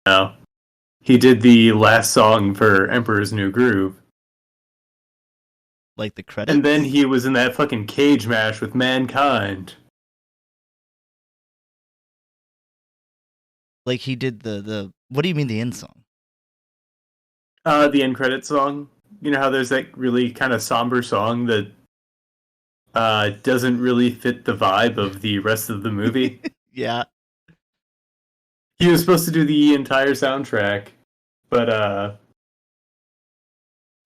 No. He did the last song for Emperor's New Groove. Like the credits? And then he was in that fucking cage match with Mankind. Like he did the what do you mean the end song? The end credit song. You know how there's that really kind of somber song that doesn't really fit the vibe of the rest of the movie? Yeah. He was supposed to do the entire soundtrack, but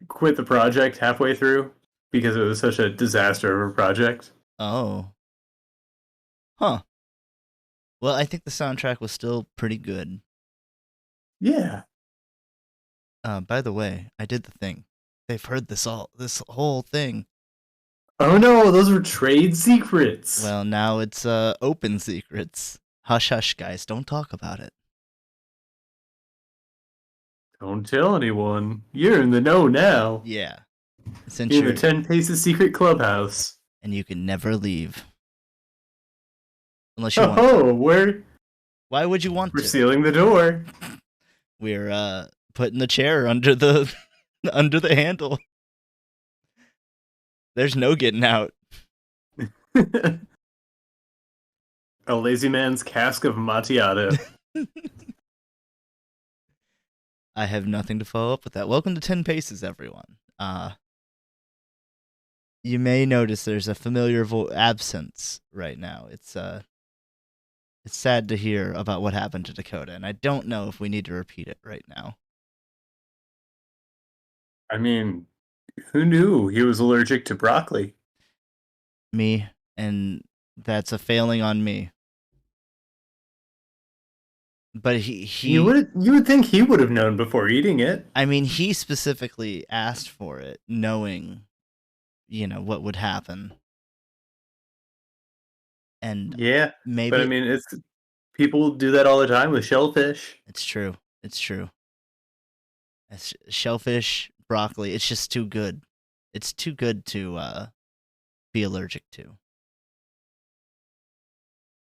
quit the project halfway through because it was such a disaster of a project. Oh. Huh. Well, I think the soundtrack was still pretty good. Yeah. By the way, I did the thing. They've heard this whole thing. Oh no, those were trade secrets. Well, now it's open secrets. Hush hush, guys, don't talk about it. Don't tell anyone. You're in the know now. Yeah. Since You're in the 10 Paces secret clubhouse. And you can never leave. Unless you want to. Where? Why would you want to? We're sealing the door. We're putting the chair under the under the handle. There's no getting out. A lazy man's cask of Amontillado. I have nothing to follow up with that. Welcome to 10 Paces, everyone. You may notice there's a familiar absence right now. It's sad to hear about what happened to Dakota, and I don't know if we need to repeat it right now. I mean, who knew he was allergic to broccoli? Me, and that's a failing on me. But he you would think he would have known before eating it. I mean, he specifically asked for it, knowing, what would happen. And yeah, maybe. But I mean, it's people do that all the time with shellfish. It's true. Shellfish, broccoli. It's just too good. It's too good to be allergic to.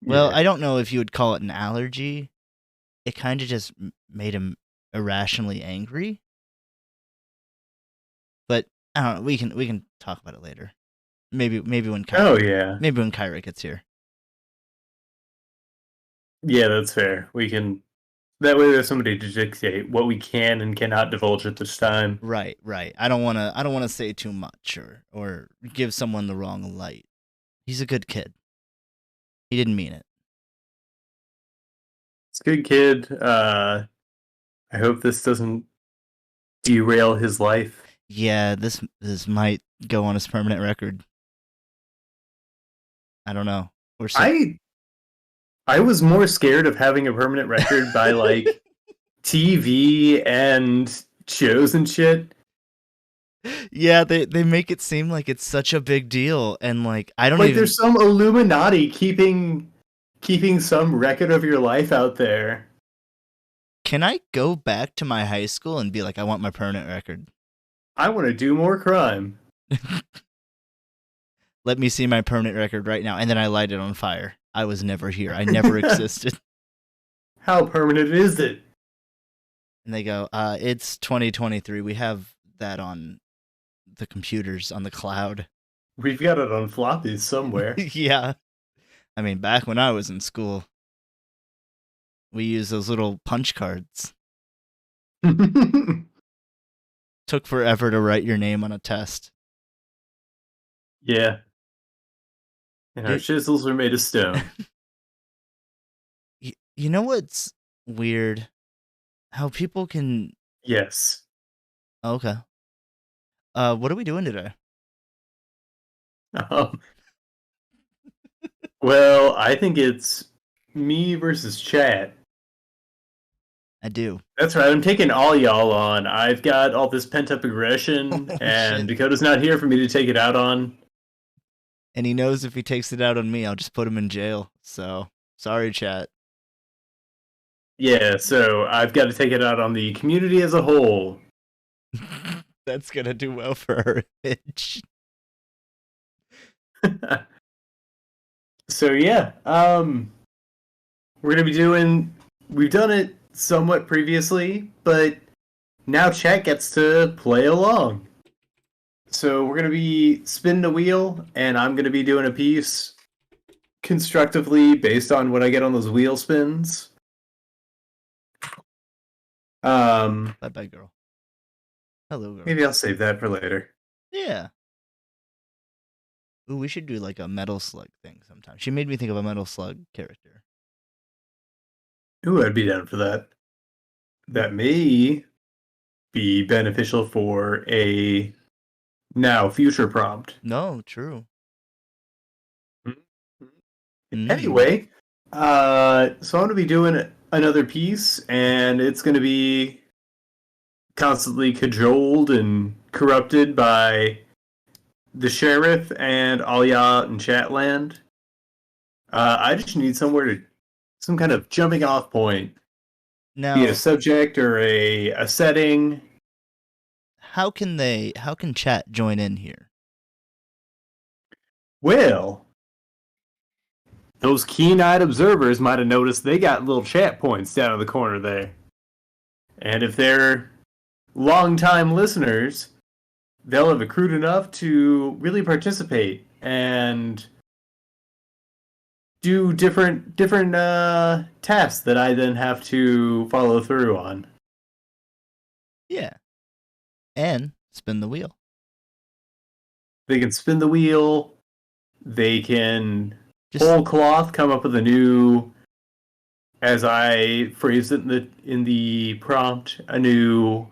Well, I don't know if you would call it an allergy. It kind of just made him irrationally angry. But I don't know. We can talk about it later. Maybe when Kyra, maybe when Kyra gets here. Yeah, that's fair. We can. That way, there's somebody to dictate what we can and cannot divulge at this time. Right. I don't want to say too much or give someone the wrong light. He's a good kid. He didn't mean it. It's a good kid. I hope this doesn't derail his life. Yeah, this might go on his permanent record. I don't know. I was more scared of having a permanent record by like TV and shows and shit. Yeah, they make it seem like it's such a big deal, and like I don't like there's some Illuminati keeping some record of your life out there. Can I go back to my high school and be like, I want my permanent record? I want to do more crime. Let me see my permanent record right now, and then I light it on fire. I was never here. I never existed. How permanent is it? And they go, it's 2023. We have that on the computers on the cloud. We've got it on floppies somewhere. Yeah. I mean, back when I was in school, we used those little punch cards. Took forever to write your name on a test. Yeah. And our chisels are made of stone. You know what's weird? How people can... Yes. Okay. What are we doing today? Well, I think it's me versus chat. I do. That's right. I'm taking all y'all on. I've got all this pent-up aggression, and Dakota's not here for me to take it out on. And he knows if he takes it out on me, I'll just put him in jail. So, sorry, chat. Yeah, so I've got to take it out on the community as a whole. That's gonna do well for our image. So yeah, we're gonna be doing we've done it somewhat previously, but now chat gets to play along. So we're gonna be spinning a wheel, and I'm gonna be doing a piece constructively based on what I get on those wheel spins. Bye bye, girl. Hello, girl. Maybe I'll save that for later. Yeah. Ooh, we should do like a Metal Slug thing sometime. She made me think of a Metal Slug character. Ooh, I'd be down for that. That may be beneficial for a now future prompt. No, true. Anyway, so I'm gonna be doing another piece, and it's gonna be constantly cajoled and corrupted by the sheriff and Alia and Chatland. I just need some kind of jumping off point, Now, be it a subject or a setting. how can chat join in here? Well, those keen-eyed observers might have noticed they got little chat points down in the corner there. And if they're long-time listeners, they'll have accrued enough to really participate and do different tasks that I then have to follow through on. Yeah. And spin the wheel. They can spin the wheel. They can whole cloth come up with a new, as I phrased it in the prompt, a new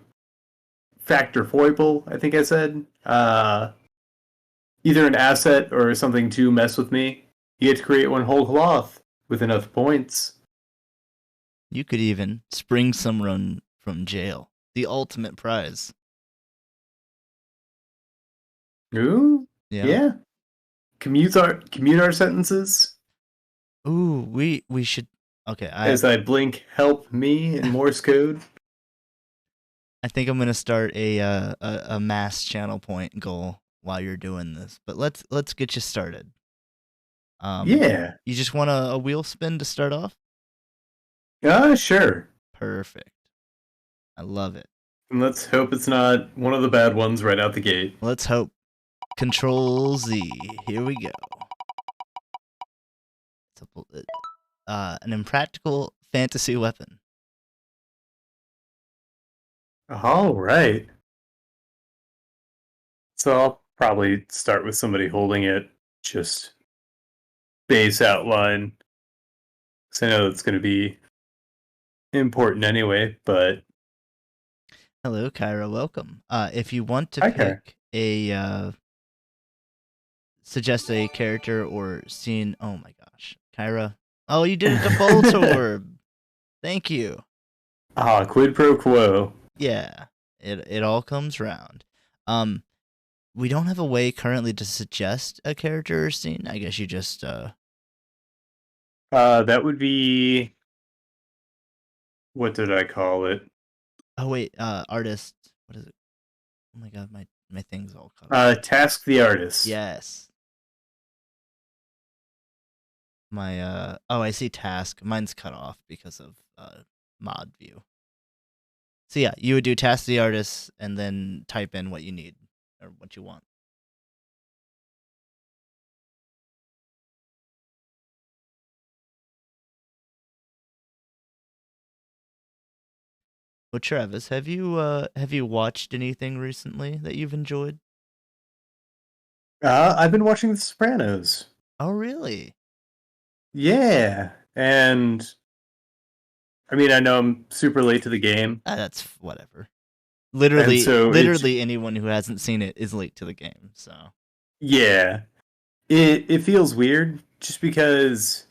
factor foible, I think I said. Either an asset or something to mess with me. You get to create one whole cloth with enough points. You could even spring someone from jail. The ultimate prize. Ooh, yeah. Commute our sentences. Ooh, we should. Okay, as I blink, help me in Morse code. I think I'm gonna start a mass channel point goal while you're doing this, but let's get you started. Yeah. You just want a wheel spin to start off? Sure. Perfect. I love it. And let's hope it's not one of the bad ones right out the gate. Let's hope. Control Z. Here we go. An impractical fantasy weapon. All right. So I'll probably start with somebody holding it, just base outline. Because I know it's going to be important anyway, but... Hello, Kyra. Welcome. If you want to Hi, pick suggest a character or scene... Oh my gosh. Kyra. Oh, you did a default orb. Thank you. Quid pro quo. Yeah. It all comes round. We don't have a way currently to suggest a character or scene. I guess you just that would be... What did I call it? Oh wait, artist. What is it? Oh my god, my thing's all cut off. Task the artist. Yes. My oh, I see task. Mine's cut off because of mod view. So yeah, you would do task the artist and then type in what you need or what you want. Well, Travis, have you watched anything recently that you've enjoyed? I've been watching The Sopranos. Oh, really? Yeah, and I mean, I know I'm super late to the game. That's whatever. Literally, so anyone who hasn't seen it is late to the game. So yeah, it feels weird just because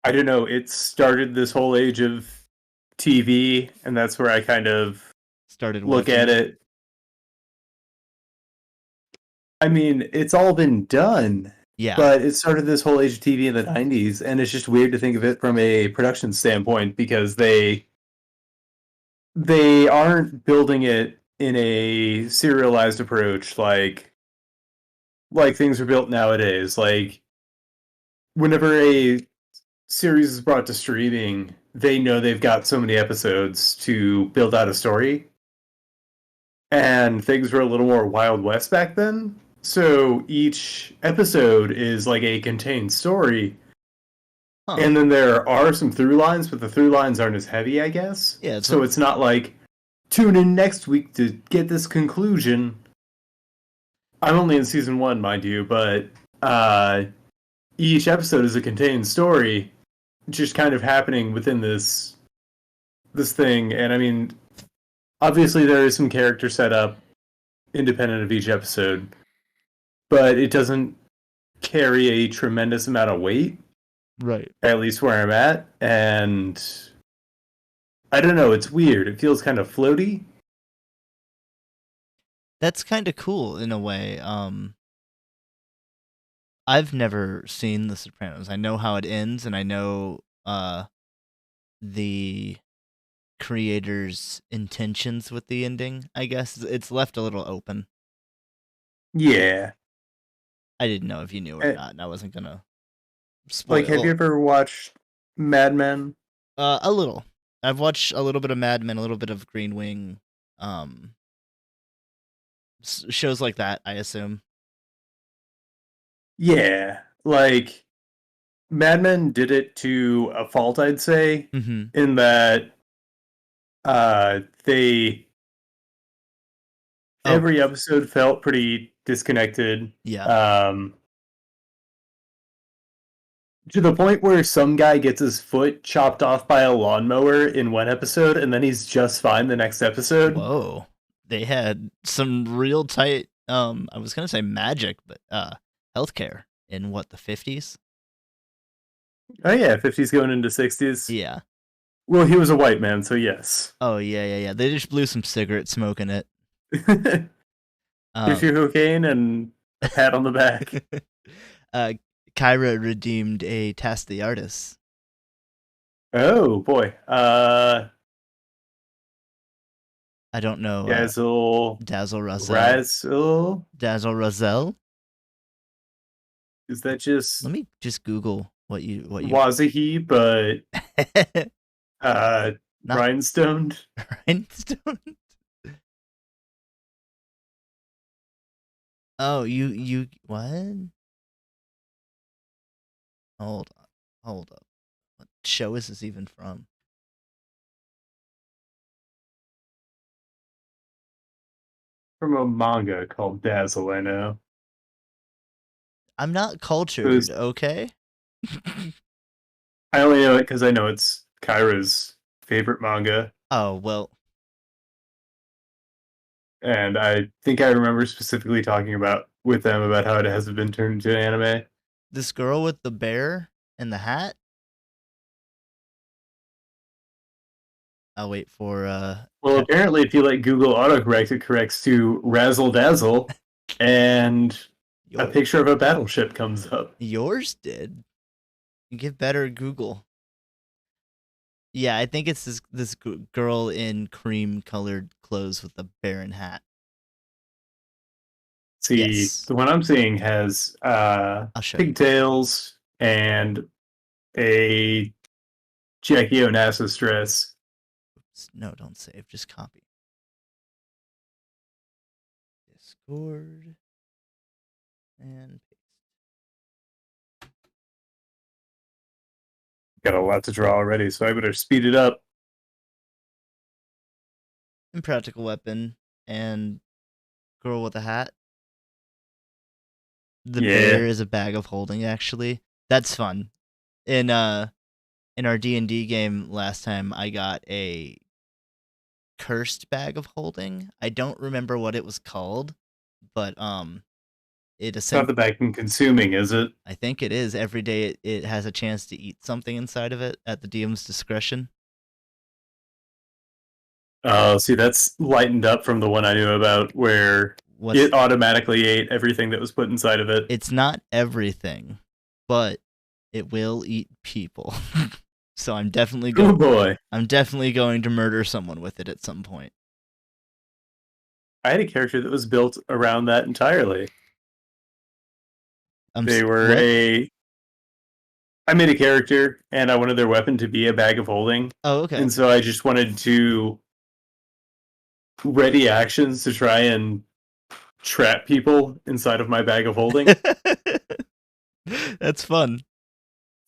I don't know. It started this whole age of TV, and that's where I kind of started look at it. I mean, it's all been done. Yeah. But it started this whole age of TV in the 90s, and it's just weird to think of it from a production standpoint because they aren't building it in a serialized approach like things are built nowadays. Like whenever a series is brought to streaming, they know they've got so many episodes to build out a story. And things were a little more Wild West back then. So each episode is like a contained story. Huh. And then there are some through lines, but the through lines aren't as heavy, I guess. Yeah, So it's not like tune in next week to get this conclusion. I'm only in season 1, mind you, but each episode is a contained story, just kind of happening within this thing. And I mean, obviously there is some character setup independent of each episode, but it doesn't carry a tremendous amount of weight, right. at least where I'm at. And I don't know, it's weird. It feels kind of floaty. That's kind of cool in a way. I've never seen The Sopranos. I know how it ends, and I know the creator's intentions with the ending. I guess it's left a little open. Yeah. I didn't know if you knew or not, and I wasn't gonna spoil. Like, have you ever watched Mad Men? A little. I've watched a little bit of Mad Men, a little bit of Green Wing, shows like that, I assume. Yeah. Like, Mad Men did it to a fault, I'd say, in that they every episode felt pretty disconnected. Yeah. To the point where some guy gets his foot chopped off by a lawnmower in one episode, and then he's just fine the next episode. Whoa. They had some real tight, I was gonna say magic, but healthcare in what, the 50s? Oh yeah, 50s going into 60s. Yeah. Well, he was a white man, so yes. Oh yeah. They just blew some cigarette smoke in it. Here's your cocaine and a pat on the back. Kyra redeemed a Task the Artist. Oh boy. I don't know. Dazzle Razzle. Dazzle Razzle. Is that just? Let me just Google what you. Wazahi, but rhinestoned. Rhinestoned. Oh, you what? Hold up. What show is this even from? From a manga called Dazzle, I know. I'm not cultured, okay? I only know it because I know it's Kyra's favorite manga. Oh, well. And I think I remember specifically talking with them about how it hasn't been turned into an anime. This girl with the bear and the hat? I'll wait for Well, apparently if you let Google autocorrect, it corrects to Razzle Dazzle and a picture of a battleship comes up. Yours did. You get better Google. Yeah, I think it's this girl in cream colored clothes with a bear and hat. See, yes. The one I'm seeing has pigtails and a Jackie Onassis dress. Oops, no, don't save. Just copy. Discord. And paste. Got a lot to draw already, so I better speed it up. Impractical Weapon and girl with a hat. The bear is a bag of holding, actually. That's fun. In our D&D game last time, I got a cursed bag of holding. I don't remember what it was called, but it's not the bag from consuming, is it? I think it is. Every day it has a chance to eat something inside of it at the DM's discretion. Oh, see, that's lightened up from the one I knew about where it automatically ate everything that was put inside of it. It's not everything, but it will eat people. So I'm definitely I'm definitely going to murder someone with it at some point. I had a character that was built around that entirely. They were I made a character and I wanted their weapon to be a bag of holding. Oh, okay. And so I just wanted to ready actions to try and trap people inside of my bag of holding. That's fun.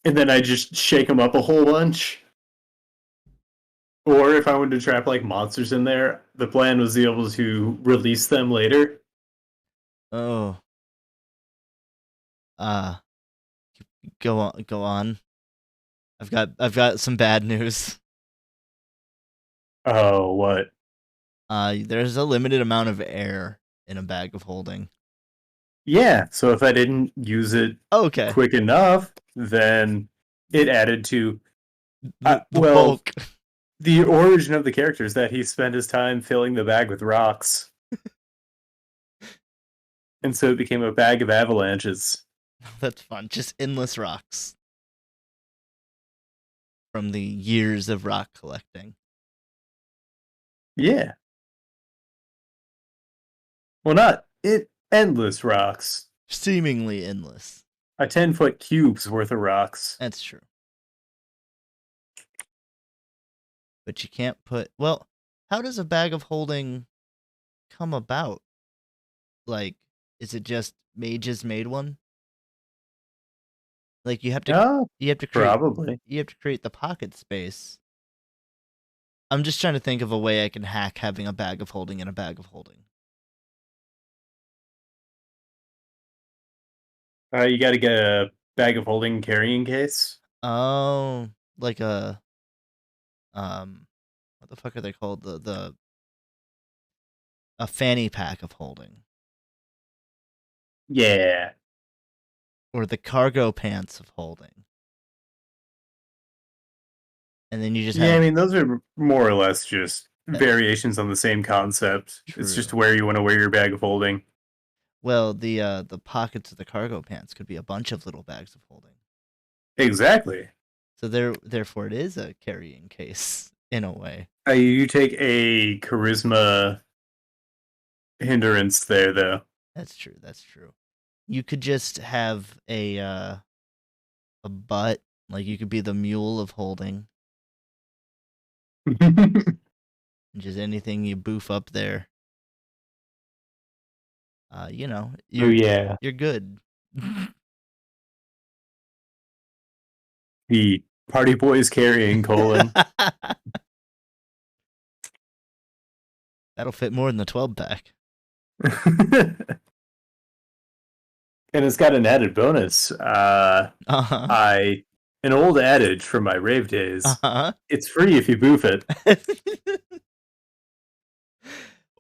And then I just shake them up a whole bunch. Or if I wanted to trap like monsters in there, the plan was to be able to release them later. Oh. Uh go on, go on. I've got some bad news. Oh, what? There's a limited amount of air in a bag of holding. Yeah, so if I didn't use it Oh, okay. quick enough, then it added to. The Well, bulk. the origin of the character is that he spent his time filling the bag with rocks. And so it became a bag of avalanches. That's fun. Just endless rocks from the years of rock collecting. Yeah. Well, not it. Endless rocks. Seemingly endless. A 10-foot cube's worth of rocks. That's true. But you can't put. Well, how does a bag of holding come about? Like, is it just mages made one? Like Oh, you have to create probably. you have to create the pocket space. I'm just trying to think of a way I can hack having a bag of holding in a bag of holding. You got to get a bag of holding carrying case. Oh, like a what the fuck are they called? The a fanny pack of holding, Yeah. or the cargo pants of holding, and then you just Yeah, I have mean, those are more or less just variations on the same concept. It's just true. where you want to wear your bag of holding. Well, the pockets of the cargo pants could be a bunch of little bags of holding. Exactly. So therefore, it is a carrying case in a way. You take a charisma hindrance there, though. That's true. That's true. You could just have a butt, like you could be the mule of holding, and just anything you boof up there. Oh, yeah. you're good. The party boys carrying colon. That'll fit more than the 12 pack. And it's got an added bonus. Uh-huh. An old adage from my rave days. Uh-huh. It's free if you boof it.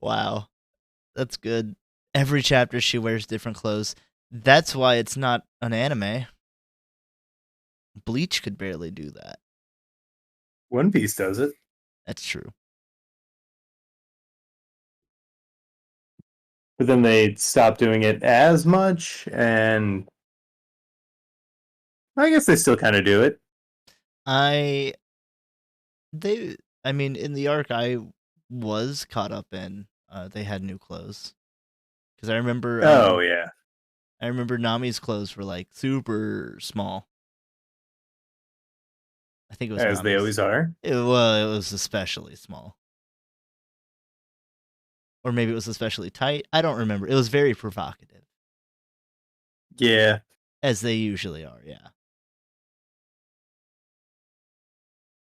Wow. That's good. Every chapter she wears different clothes. That's why it's not an anime. Bleach could barely do that. One Piece does it. That's true. But then they stopped doing it as much, and I guess they still kind of do it. I they I mean in the arc I was caught up in, they had new clothes. Cuz Oh, yeah. I remember Nami's clothes were like super small. I think it was As they Nami's. always are. It was especially small. Or maybe it was especially tight. I don't remember. It was very provocative, Yeah. as they usually are, yeah.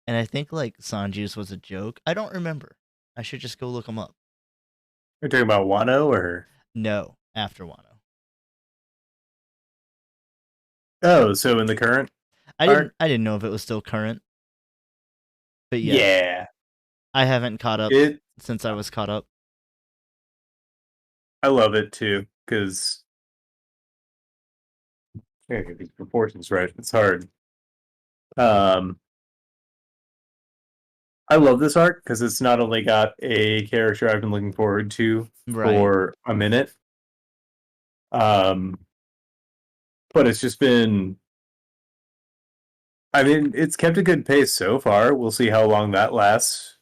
And I think like Sanji's was a joke. I don't remember. I should just go look them up. You're talking about Wano or. No, after Wano. Oh, so in the current arc? I didn't know if it was still current. But yes, Yeah. I haven't caught up It. since I was caught up. I love it too, because. Yeah, get these proportions right. It's hard. Um, I love this arc because it's not only got a character I've been looking forward to Right. for a minute, um, but it's just been. I mean, it's kept a good pace so far. We'll see how long that lasts.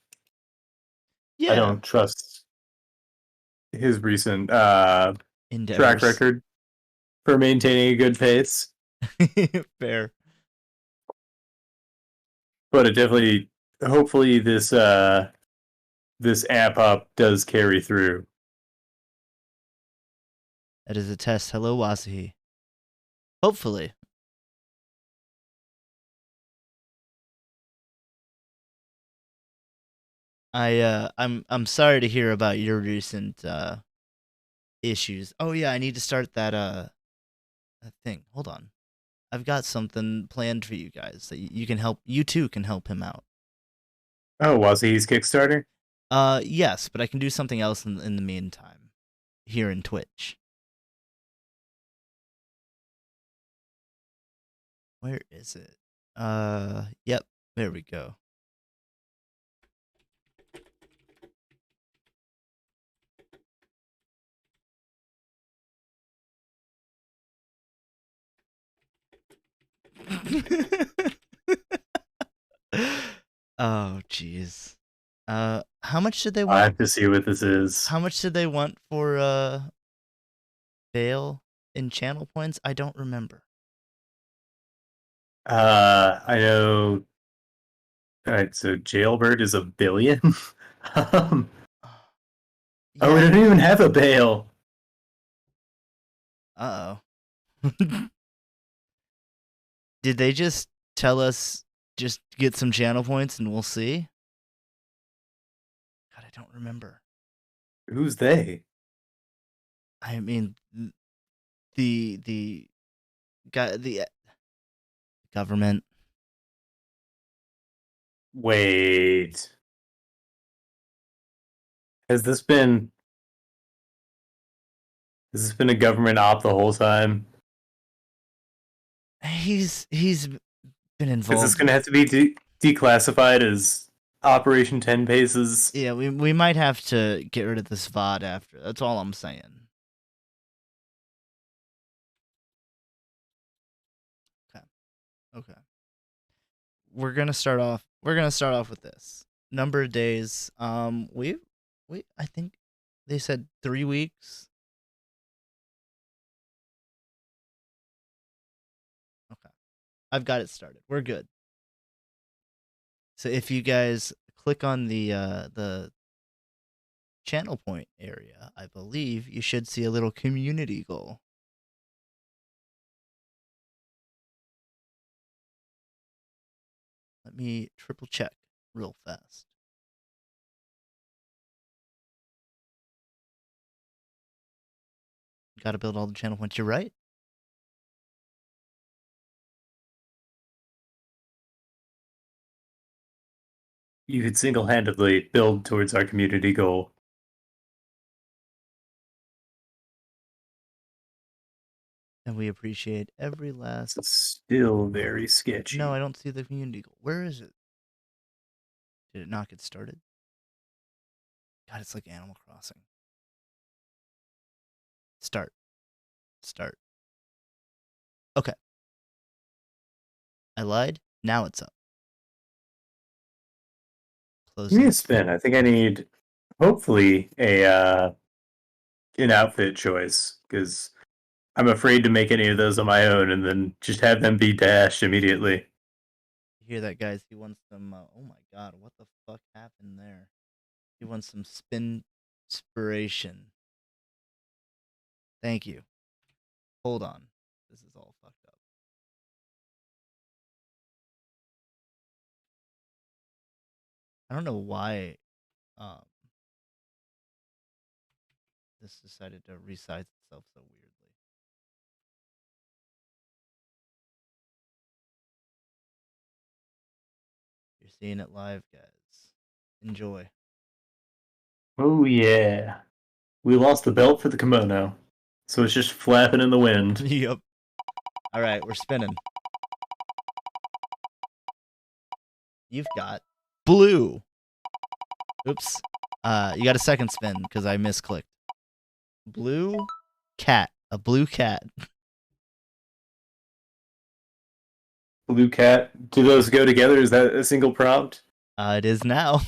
I Yeah. don't trust his recent track Endeavors. record for maintaining a good pace. Fair. but it definitely, hopefully, this app up does carry through. That is a test. Hello, Wasahi. Hopefully. I'm sorry to hear about your recent issues. Oh yeah, I need to start that thing. Hold on. I've got something planned for you guys that you can help. You too can help him out. Oh, was he's Kickstarter? Yes, but I can do something else in the meantime here in Twitch. Where is it? Yep, there we go. Oh, jeez. How much did they I want? have to see what this is. How much did they want for bail in channel points? I don't remember. I know. All right, so Jailbird is 1 billion. um, oh, we Yeah. don't even have a bail. Uh-oh. Did they just tell us just get some channel points and we'll see? God, I don't remember. Who's they? I mean, the guy, the government. Wait. Has this been has this been a government op the whole time? He's been Is this involved. going to have to be declassified as Operation 10 Paces? Yeah, we might have to get rid of this VOD after. That's all I'm saying. Okay. Okay. We're gonna start off. We're gonna start off with this number of days. We I think they said 3 weeks. Okay, I've got it started. We're good. So if you guys click on the channel point area, I believe you should see a little community goal. Let me triple check real fast. Got to build all the channel points. You're right. You could single-handedly build towards our community goal. And we appreciate every last. It's still very sketchy. No, I don't see the community goal. Where is it? Did it not get started? God, it's like Animal Crossing. Start. Start. Okay. I lied. Now it's up. Give me Closing. a spin. I think I need, hopefully, an outfit choice, because I'm afraid to make any of those on my own and then just have them be dashed immediately. You hear that, guys? He wants some. Oh my god, what the fuck happened there? He wants some spin inspiration. Thank you. Hold on. This is all fucked up. I don't know why this decided to resize itself so weirdly. You're seeing it live, guys. Enjoy. Oh, yeah. We lost the belt for the kimono, so it's just flapping in the wind. Yep. All right, we're spinning. You've got blue. Oops. You got a second spin because I misclicked. Blue cat. A blue cat. Blue cat. Do those go together? Is that a single prompt? It is now.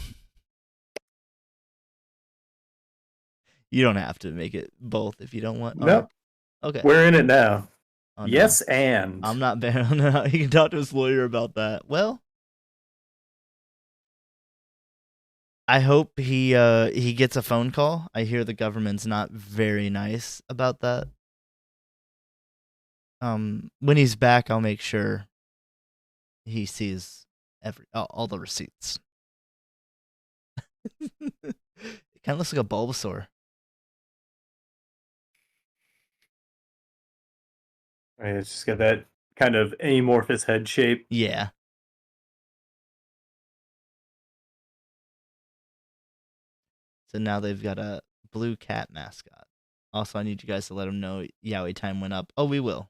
You don't have to make it both if you don't want. Nope. Okay. We're in it now. Oh, yes, no. and. I'm not banned. You can talk to his lawyer about that. Well, I hope he gets a phone call. I hear the government's not very nice about that. When he's back, I'll make sure he sees all the receipts. It kind of looks like a Bulbasaur. Right, it's just got that kind of amorphous head shape. Yeah. So now they've got a blue cat mascot. Also, I need you guys to let them know Yowie time went up. Oh, we will.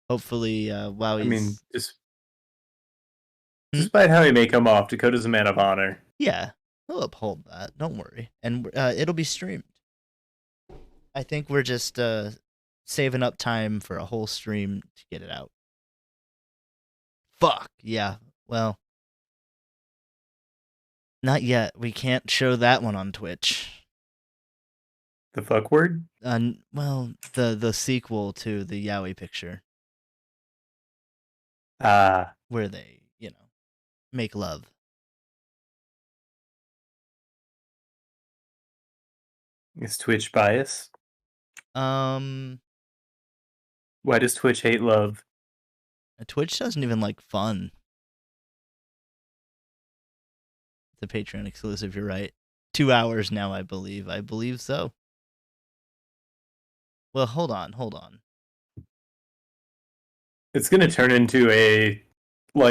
Hopefully, I mean, Wowie's. Hmm? despite how he may come off, Dakota's a man of honor. Yeah, he'll uphold that. Don't worry. And it'll be streamed. I think we're just saving up time for a whole stream to get it out. Fuck. Yeah. Well, not yet. We can't show that one on Twitch. The fuck word? Well, the sequel to the Yowie picture where they, make love. Is Twitch bias? Um, Why does Twitch hate love? Twitch doesn't even like fun. It's a Patreon exclusive, you're right. 2 hours now, I believe. I believe so. Well, hold on. It's gonna turn into a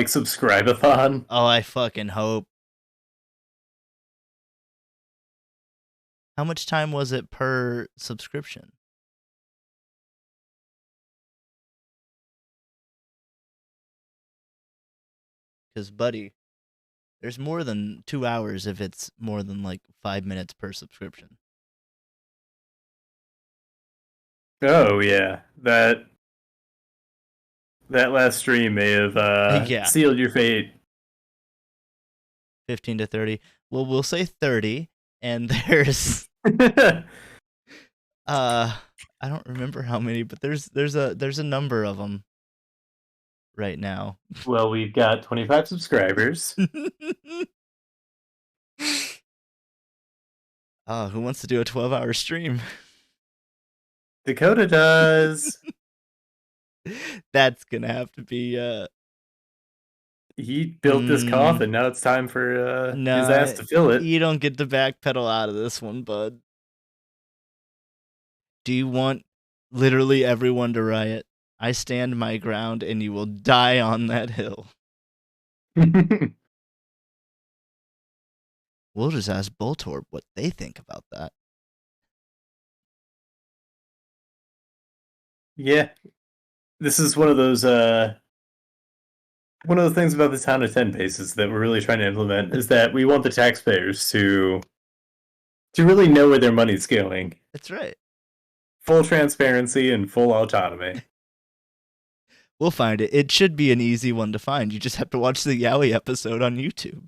subscribe-a-thon. Oh, I fucking hope. How much time was it per subscription? Because, buddy, there's more than 2 hours if it's more than 5 minutes per subscription. Oh yeah, that last stream may have Yeah. sealed your fate. 15 to 30. Well, we'll say 30, and there's I don't remember how many, but there's a number of them right now. Well, we've got 25 subscribers. Who wants to do a 12-hour stream? Dakota does. That's gonna have to be He built this coffin. Now it's time for his ass to fill it. You don't get to backpedal out of this one, bud. Do you want literally everyone to riot? I stand my ground, and you will die on that hill. We'll just ask Boltorb what they think about that. Yeah, this is one of those things about the town of 10 bases that we're really trying to implement is that we want the taxpayers to really know where their money's going. That's right. Full transparency and full autonomy. We'll find it. It should be an easy one to find. You just have to watch the Yowie episode on YouTube.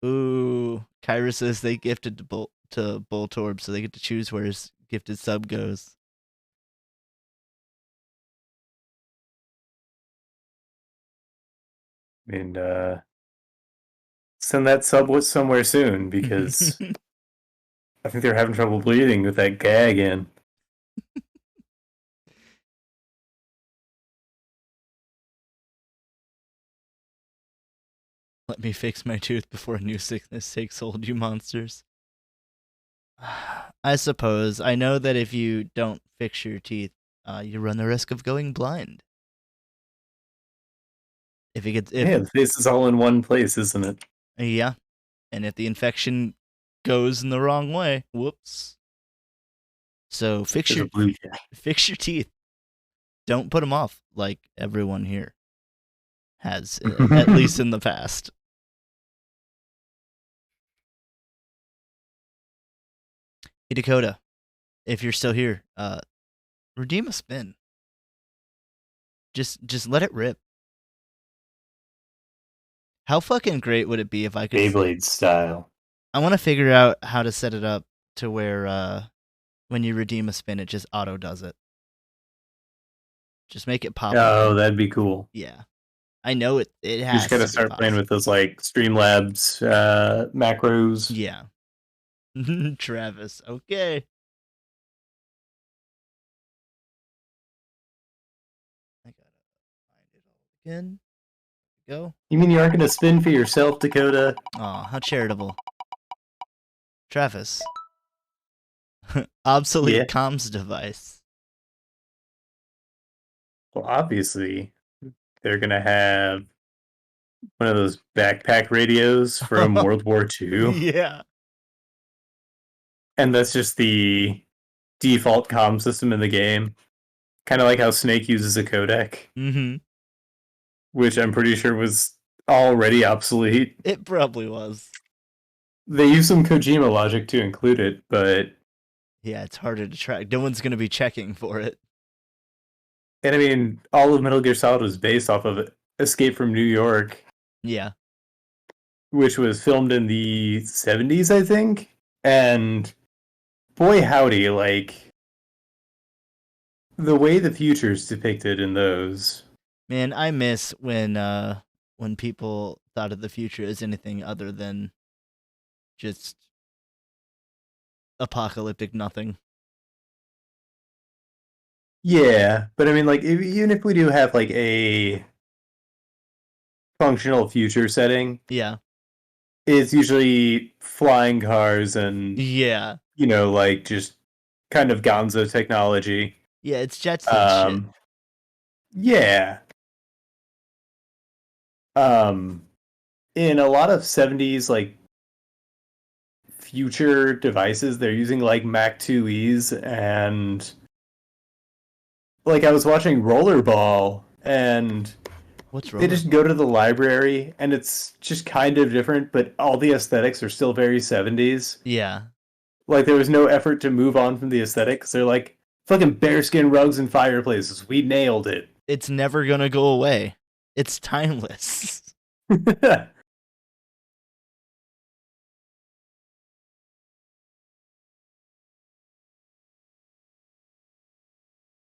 Ooh, Kyra says they gifted to Boltorb, so they get to choose where his gifted sub goes. And send that sub somewhere soon because I think they're having trouble bleeding with that gag in. Let me fix my tooth before a new sickness takes hold, you monsters. I suppose. I know that if you don't fix your teeth, you run the risk of going blind. Yeah, the face is all in one place, isn't it? Yeah. And if the infection goes in the wrong way, whoops. So fix your teeth. Don't put them off like everyone here has, at least in the past. Hey, Dakota, if you're still here, redeem a spin. Just let it rip. How fucking great would it be if I could Beyblade style? I want to figure out how to set it up to where when you redeem a spin, it just auto does it. Just make it pop Oh, again. that'd be cool. Yeah. I know it You just has gotta to be start playing with possible. those like Streamlabs macros. Yeah. Travis. Okay. I gotta find it all again. Go. You mean you aren't gonna spin for yourself, Dakota? Aw, how charitable. Travis. Obsolete Yeah. comms device. Well, obviously they're gonna have one of those backpack radios from World War II, Yeah. and that's just the default comm system in the game. Kind of like how Snake uses a codec, Mm-hmm. which I'm pretty sure was already obsolete. It probably was. They use some Kojima logic to include it, but Yeah, it's harder to track. No one's gonna be checking for it. and I mean, all of Metal Gear Solid was based off of Escape from New York, Yeah. which was filmed in the 70s, I think. And boy, howdy, like the way the future's depicted in those. Man, I miss when people thought of the future as anything other than just apocalyptic nothing. Yeah, but I mean, like, even if we do have like a functional future setting, Yeah. it's usually flying cars and, Yeah. like just kind of gonzo technology. Yeah, it's Jetson shit. Um, yeah. Um, in a lot of 70s, like, future devices, they're using like Mac 2Es, and like I was watching Rollerball, and What's they just go rollerball? to the library, and it's just kind of different, but all the aesthetics are still very 70s. Yeah. Like there was no effort to move on from the aesthetics. They're like fucking bearskin rugs and fireplaces. We nailed it. It's never gonna go away. It's timeless.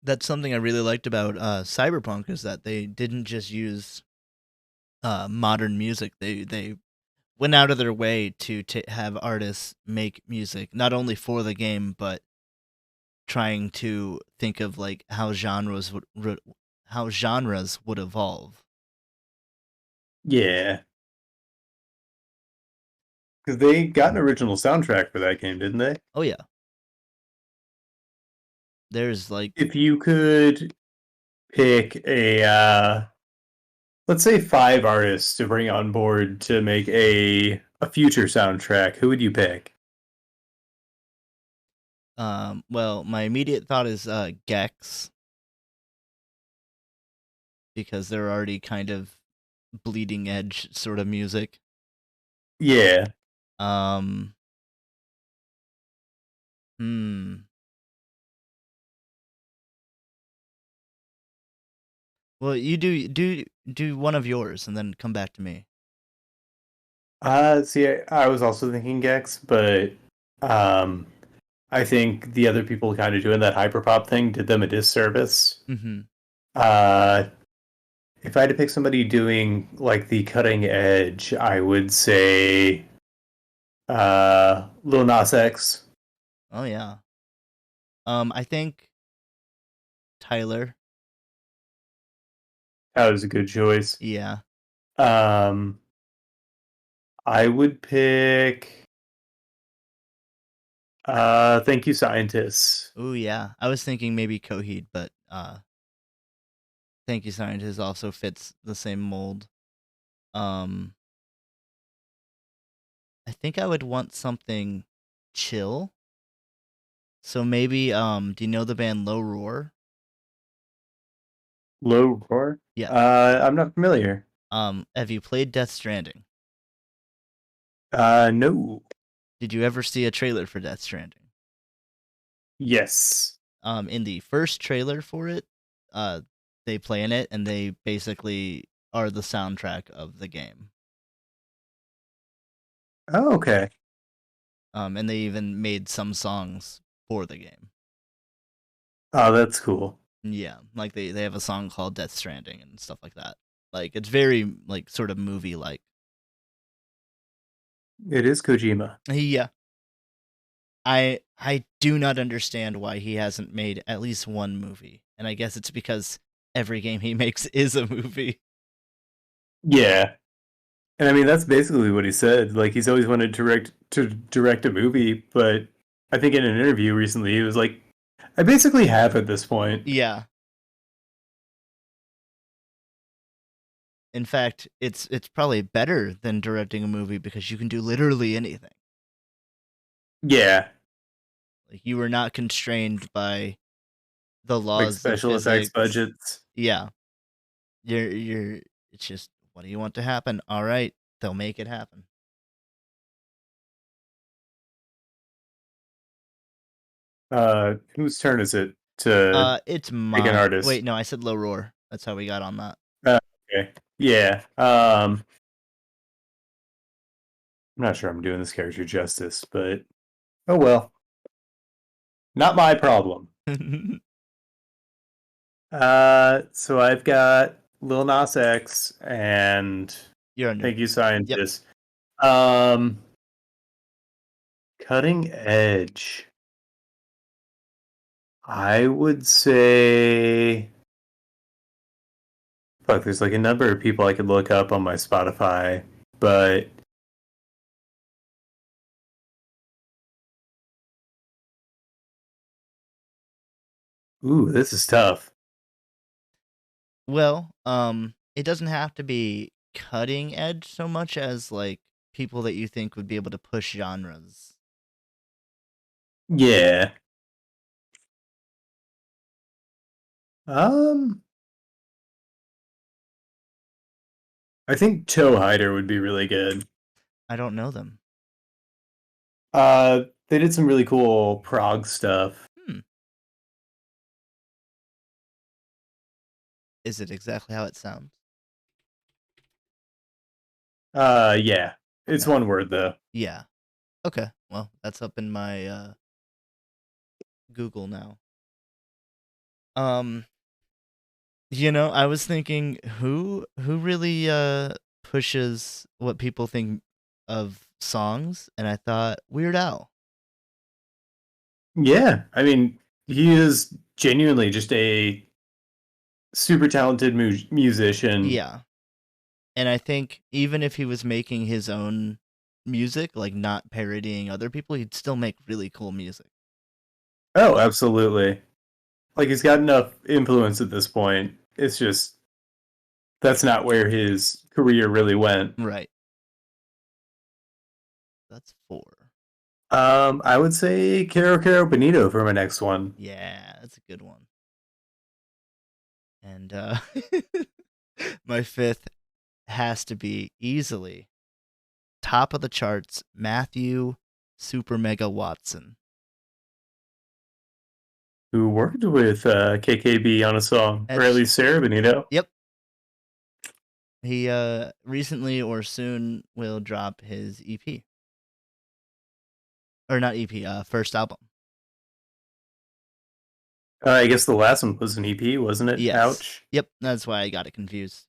That's something I really liked about Cyberpunk is that they didn't just use modern music. They went out of their way to have artists make music not only for the game but trying to think of like how genres would evolve. Yeah, because they got an original soundtrack for that game, didn't they? Oh yeah, there's like If you could pick a let's say 5 artists to bring on board to make a future soundtrack, who would you pick? well, my immediate thought is Gex because they're already kind of bleeding edge sort of music. Yeah. Um, hmm. Well, you do one of yours and then come back to me. See, I was also thinking Gex, but um, I think the other people kind of doing that hyperpop thing did them a disservice. Mm-hmm. Uh, if I had to pick somebody doing like the cutting edge, I would say Lil Nas X. Oh yeah. I think Tyler. That was a good choice. Yeah. Um, I would pick Thank You Scientists. Oh yeah. I was thinking maybe Coheed, but Thank You Scientist also fits the same mold. Um, I think I would want something chill. So maybe do you know the band Low Roar? Low Roar? Yeah. I'm not familiar. Have you played Death Stranding? No. Did you ever see a trailer for Death Stranding? Yes. In the first trailer for it, uh they play in it and they basically are the soundtrack of the game. Oh, okay. And they even made some songs for the game. Oh, that's cool. Yeah, like they have a song called Death Stranding and stuff like that. Like it's very like sort of movie like. It is Kojima. Yeah. I do not understand why he hasn't made at least one movie. And I guess it's because every game he makes is a movie. Yeah. And I mean that's basically what he said. Like he's always wanted to direct a movie, but I think in an interview recently he was like, I basically have at this point. Yeah. In fact, it's probably better than directing a movie because you can do literally anything. Yeah. Like you are not constrained by the Like laws of special effects physics. budgets. Yeah. You're it's just what do you want to happen? All right, they'll make it happen. Whose turn is it to It's pick an mine. artist? Wait, no, I said low roar. That's how we got on that. Okay. Yeah. I'm not sure I'm doing this character justice, but oh well. Not my problem. So I've got Lil Nas X and You're under. thank you, Yep. scientist. Um, cutting edge. I would say, fuck. There's like a number of people I could look up on my Spotify, but ooh, this is tough. Well, it doesn't have to be cutting edge so much as like people that you think would be able to push genres. Yeah. Um, I think Toe Hider would be really good. I don't know them. They did some really cool prog stuff. Hmm. Is it exactly how it sounds? Yeah. It's Okay. one word though. Yeah. Okay. Well, that's up in my Google now. Um, I was thinking who really pushes what people think of songs, and I thought Weird Al. Yeah, I mean, he is genuinely just a super talented musician. Yeah. And I think even if he was making his own music, like not parodying other people, he'd still make really cool music. Oh, absolutely. Like he's got enough influence at this point. It's just that's not where his career really went. Right. That's 4. I would say Caro Caro Bonito for my next one. Yeah, that's a good one. And my 5th has to be easily top of the charts, Matthew Super Mega Watson. Who worked with KKB on a song, or at That's least Sarah Bonito. Yep. He recently or soon will drop his EP. Or not EP, first album. I guess the last one was an EP, wasn't it? Yes. Ouch. Yep, that's why I got it confused.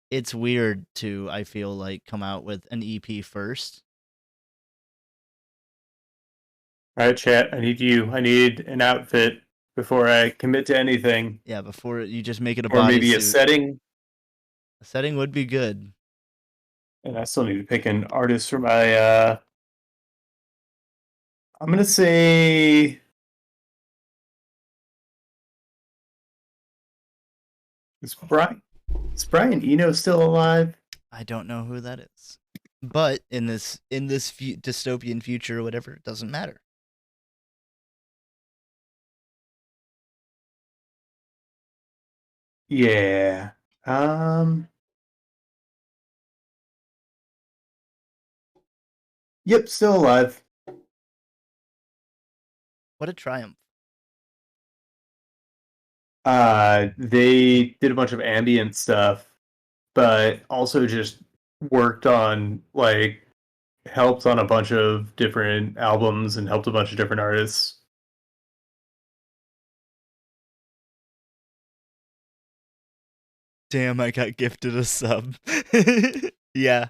It's weird to, I feel like, come out with an EP first. All right, chat. I need an outfit before I commit to anything, Yeah, before you just make it a or maybe a bodysuit. setting. A setting would be good. And I still need to pick an artist for my. I'm gonna say. Is Brian Eno still alive? I don't know who that is. But in this dystopian future or whatever, it doesn't matter. Yeah. Um. Yep, still alive. What a triumph. They did a bunch of ambient stuff, but also just worked on like helped on a bunch of different albums and helped a bunch of different artists. Damn, I got gifted a sub. Yeah.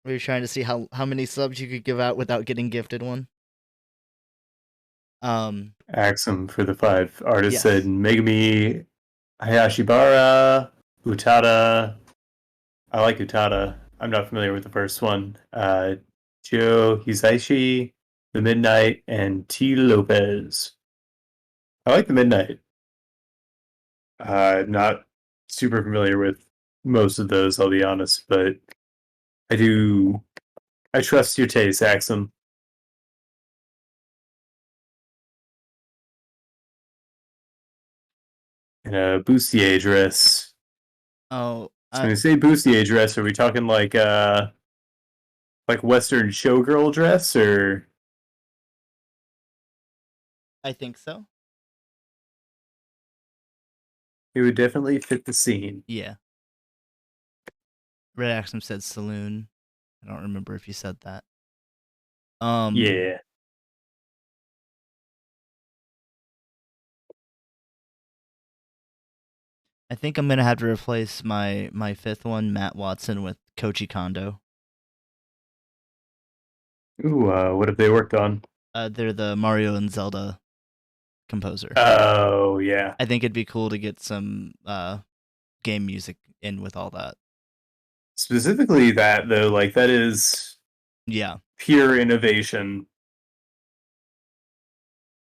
We were trying to see how many subs you could give out without getting gifted one. Axum for the 5 artists said Yes. Megami, Hayashibara, Utada. I like Utada. I'm not familiar with the first one. Joe Hisaishi, The Midnight, and T. Lopez. I like The Midnight. Not super familiar with most of those, I'll be honest, but I do. I trust your taste, Axum. And a bustier dress. Oh, So when you say bustier dress, are we talking like Western showgirl dress, or I think so. it would definitely fit the scene? Yeah. Red Axum said saloon. I don't remember if you said that. Yeah. I think I'm gonna have to replace my fifth one, Matt Watson, with Koichi Kondo. Ooh, what have they worked on? They're the Mario and Zelda composer. Oh, yeah. I think it'd be cool to get some game music in with all that. Specifically that, though, like, that is Yeah. pure innovation.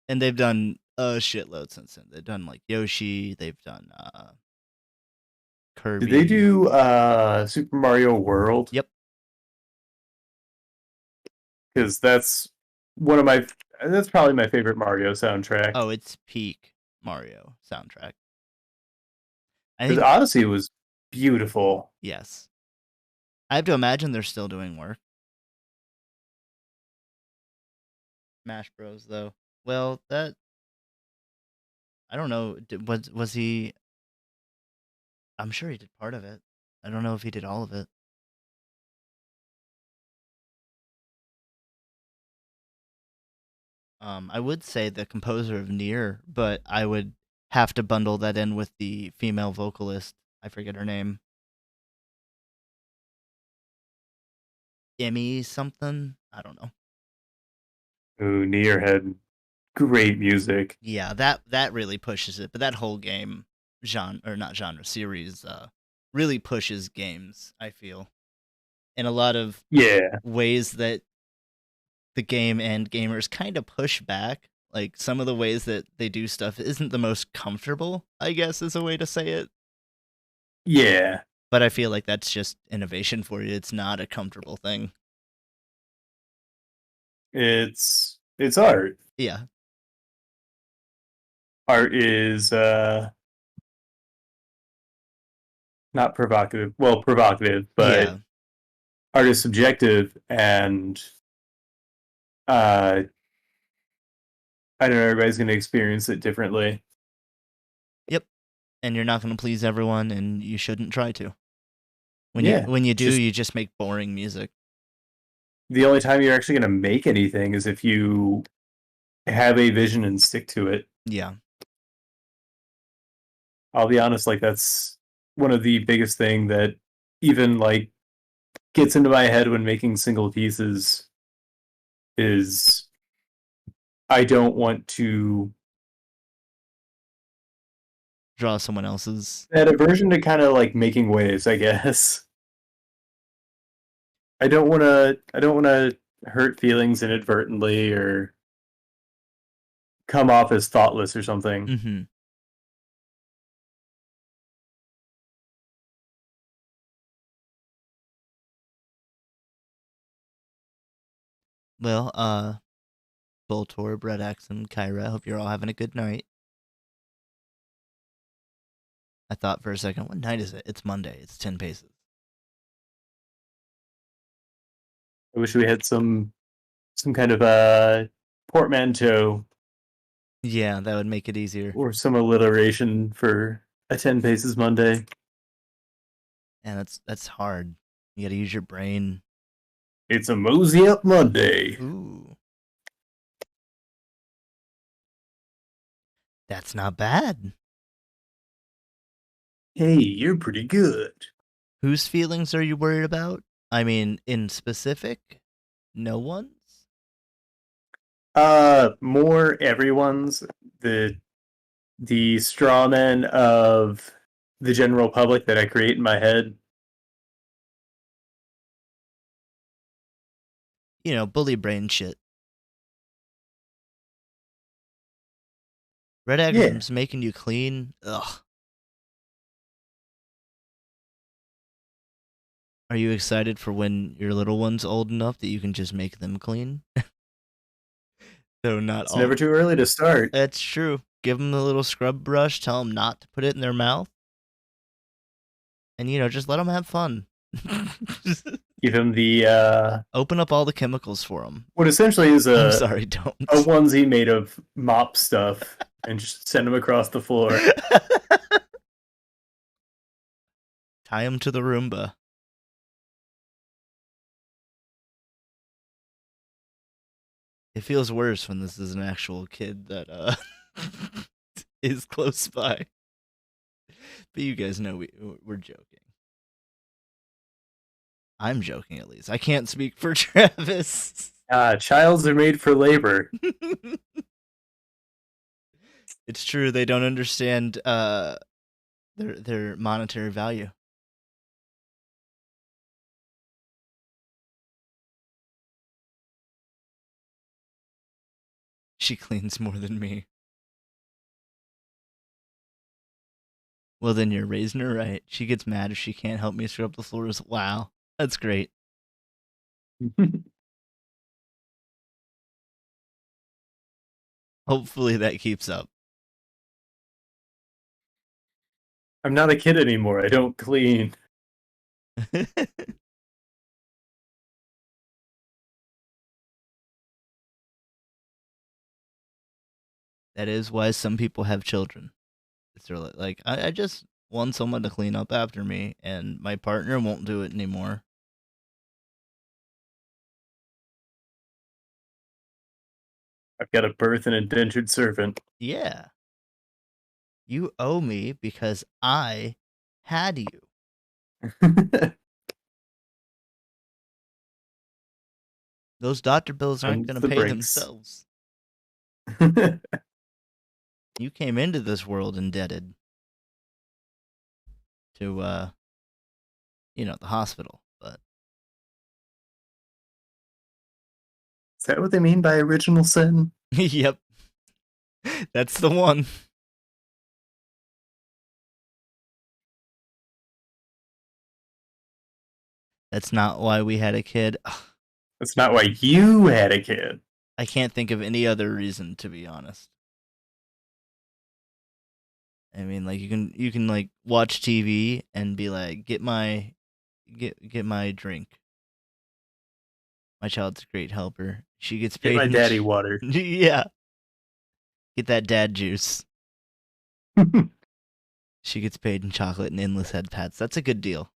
And they've done a shitload since then. They've done like Yoshi, they've done Kirby. Did they do Super Mario World? Yep. Because that's probably my favorite Mario soundtrack. Oh, it's peak Mario soundtrack. I Because think Odyssey was beautiful. yes. I have to imagine they're still doing work. Smash Bros though. Well, that I don't know. Was he? I'm sure he did part of it. I don't know if he did all of it. I would say the composer of Nier, but I would have to bundle that in with the female vocalist. I forget her name. Emmy something. I don't know. Ooh, Nier had great music. Yeah, that really pushes it. But that whole game genre or not genre series really pushes games. I feel in a lot of Yeah. ways that the game and gamers kind of push back. Like some of the ways that they do stuff isn't the most comfortable, I guess is a way to say it. Yeah. But I feel like that's just innovation for you. It's not a comfortable thing. It's art. Yeah. Art is not provocative. Well, provocative, but Yeah. art is subjective, and uh I know everybody's going to experience it differently. Yep. And you're not going to please everyone and you shouldn't try to. Yeah. When you do, Just you just make boring music. the only time you're actually going to make anything is if you have a vision and stick to it. Yeah. I'll be honest, like that's one of the biggest thing that even like gets into my head when making single pieces is I don't want to Draw someone else's. that aversion to kind of like making waves, I guess. I don't want to hurt feelings inadvertently or come off as thoughtless or something. Mm-hmm. Well, Voltor, Brett Axum, Kyra, hope you're all having a good night. I thought for a second, what night is it? It's Monday. It's 10 paces. I wish we had some kind of portmanteau Yeah, that would make it easier. or some alliteration for a 10 paces Monday. And that's hard. You gotta use your brain. It's a mosey up Monday. Ooh. That's not bad. Hey, you're pretty good. Whose feelings are you worried about? I mean, in specific, no one's. More everyone's the straw men of the general public that I create in my head. You know, bully brain shit. Red Yeah, Agram's making you clean. Ugh. Are you excited for when your little one's old enough that you can just make them clean? Though not it's never all. too early to start. That's true. Give them the little scrub brush. Tell them not to put it in their mouth, and just let them have fun. Give him the Open up all the chemicals for them. what essentially is I'm a sorry, don't. onesie made of mop stuff, and just send him across the floor. Tie him to the Roomba. It feels worse when this is an actual kid that is close by. But you guys know we're joking. I'm joking, at least. I can't speak for Travis. Childs are made for labor. It's true. They don't understand their monetary value. She cleans more than me. Well, then you're raising her right. She gets mad if she can't help me scrub the floors. Wow, that's great. Hopefully that keeps up. I'm not a kid anymore. I don't clean. That is why some people have children. It's really like I just want someone to clean up after me, and my partner won't do it anymore. I've got to birth an indentured servant. Yeah. You owe me because I had you. Those doctor bills aren't going to The pay brakes. themselves. You came into this world indebted to the hospital, but Is that what they mean by original sin? yep. That's the one. That's not why we had a kid. That's not why you had a kid. I can't think of any other reason, to be honest. I mean, like you can like watch TV and be like, get my drink. My child's a great helper. She gets Get paid. my daddy water. Yeah. Get that dad juice. She gets paid in chocolate and endless head pats. That's a good deal.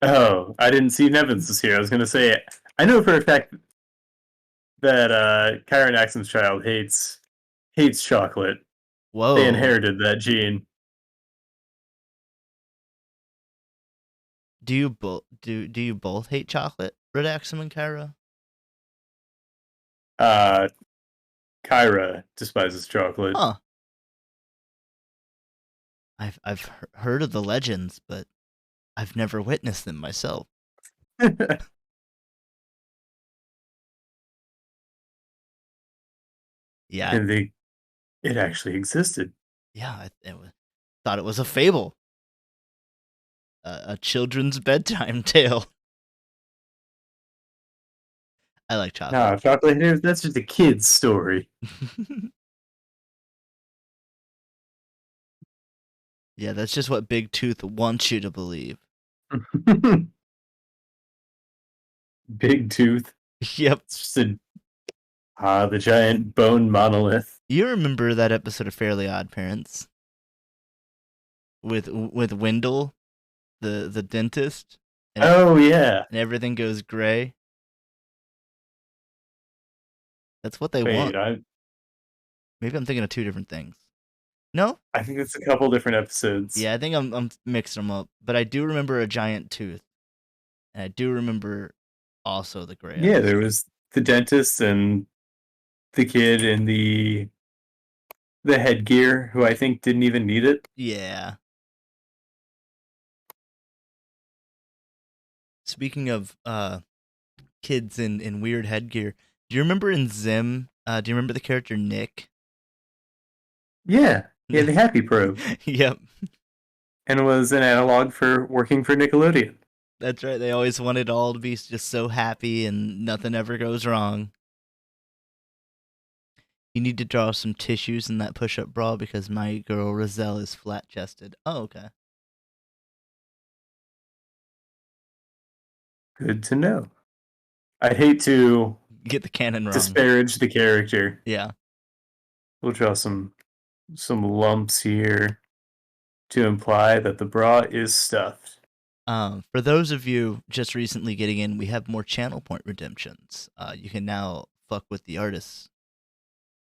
Oh, I didn't see Nevins this year. I was going to say, I know for a fact that Kyron Axon's child hates chocolate. Whoa. They inherited that gene. Do you both hate chocolate, Red Axum and Kyra? Kyra despises chocolate. Huh. I've heard of the legends, but I've never witnessed them myself. Yeah. And it actually existed. Yeah, thought it was a fable. A children's bedtime tale. I like chocolate. No, chocolate haters, that's just a kid's story. Yeah, that's just what Big Tooth wants you to believe. Big Tooth. Yep. It's just the giant bone monolith. You remember that episode of Fairly Odd Parents with Wendell, the dentist? Oh yeah. And everything goes gray. That's what they want. Wait, Maybe I'm thinking of two different things. No? I think it's a couple different episodes. Yeah, I think I'm mixing them up. But I do remember a giant tooth. And I do remember also the gray Yeah, there eyes. was the dentist and the kid in the headgear who I think didn't even need it. Yeah. Speaking of kids in weird headgear, do you remember in Zim, do you remember the character Nick? Yeah, he had the happy probe Yep. and was an analog for working for Nickelodeon. That's right. They always wanted all to be just so happy and nothing ever goes wrong. You need to draw some tissues in that push-up bra because my girl Roselle is flat-chested. Oh, okay. Good to know. I'd hate to Get the canon wrong. disparage the character. Yeah. We'll draw some lumps here to imply that the bra is stuffed. For those of you just recently getting in, we have more channel point redemptions. You can now fuck with the artists.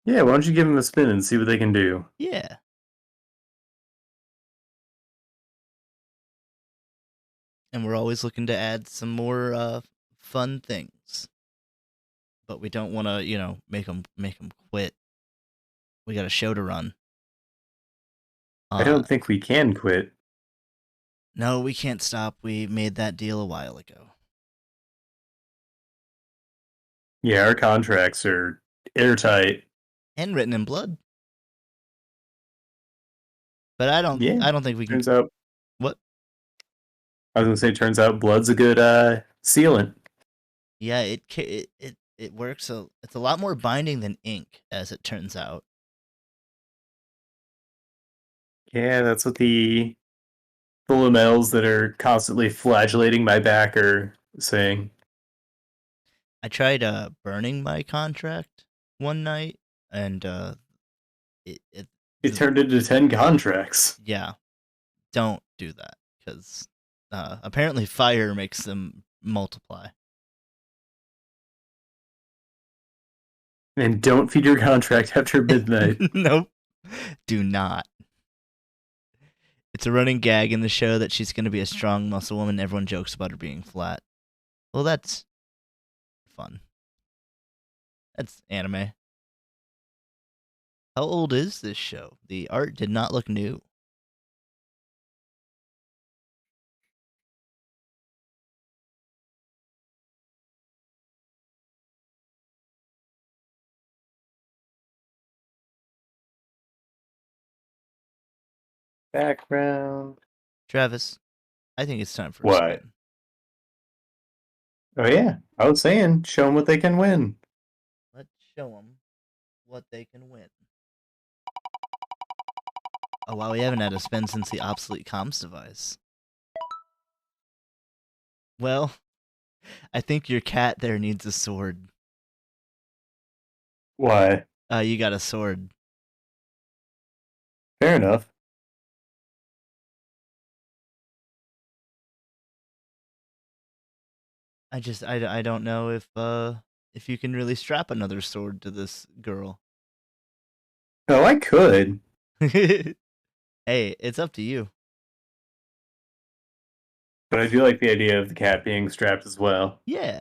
Yeah, why don't you give them a spin and see what they can do? Yeah. And we're always looking to add some more fun things. But we don't want to, make them quit. We got a show to run. I don't think we can quit. No, we can't stop. We made that deal a while ago. Yeah, our contracts are airtight. And written in blood. But I don't think we can. Turns out, What? I was gonna say, turns out blood's a good sealant. Yeah, it works. It's a lot more binding than ink, as it turns out. Yeah, that's what the lamels that are constantly flagellating my back are saying. I tried burning my contract one night, and It turned into 10 contracts. yeah, don't do that because apparently fire makes them multiply. And don't feed your contract after midnight. Nope, do not. It's a running gag in the show that she's going to be a strong muscle woman. Everyone jokes about her being flat. Well, that's fun. That's anime. How old is this show? The art did not look new. Background. Travis, I think it's time for a What? spin. Oh yeah, I was saying, show them what they can win. Let's show them what they can win. Oh wow, we haven't had a spin since the obsolete comms device. Well, I think your cat there needs a sword. Why? You got a sword. Fair enough. I don't know if you can really strap another sword to this girl. Oh, I could. Hey, it's up to you. But I do like the idea of the cat being strapped as well. Yeah.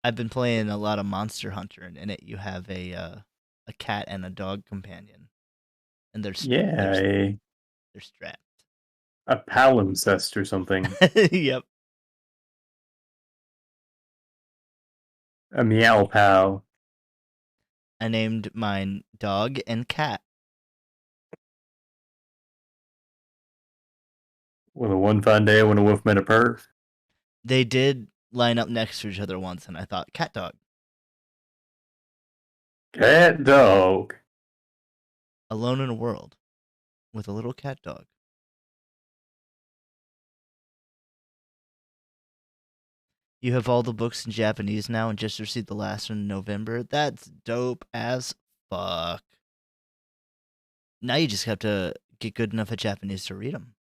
I've been playing a lot of Monster Hunter, and in it you have a cat and a dog companion, and they're strapped. A palimpsest or something. Yep. A meow pal. I named mine Dog and Cat. With a one fine day when a wolf met a purr. They did line up next to each other once, and I thought, cat dog. Cat dog. Alone in a world with a little cat dog. You have all the books in Japanese now and just received the last one in November. That's dope as fuck. Now you just have to get good enough at Japanese to read them.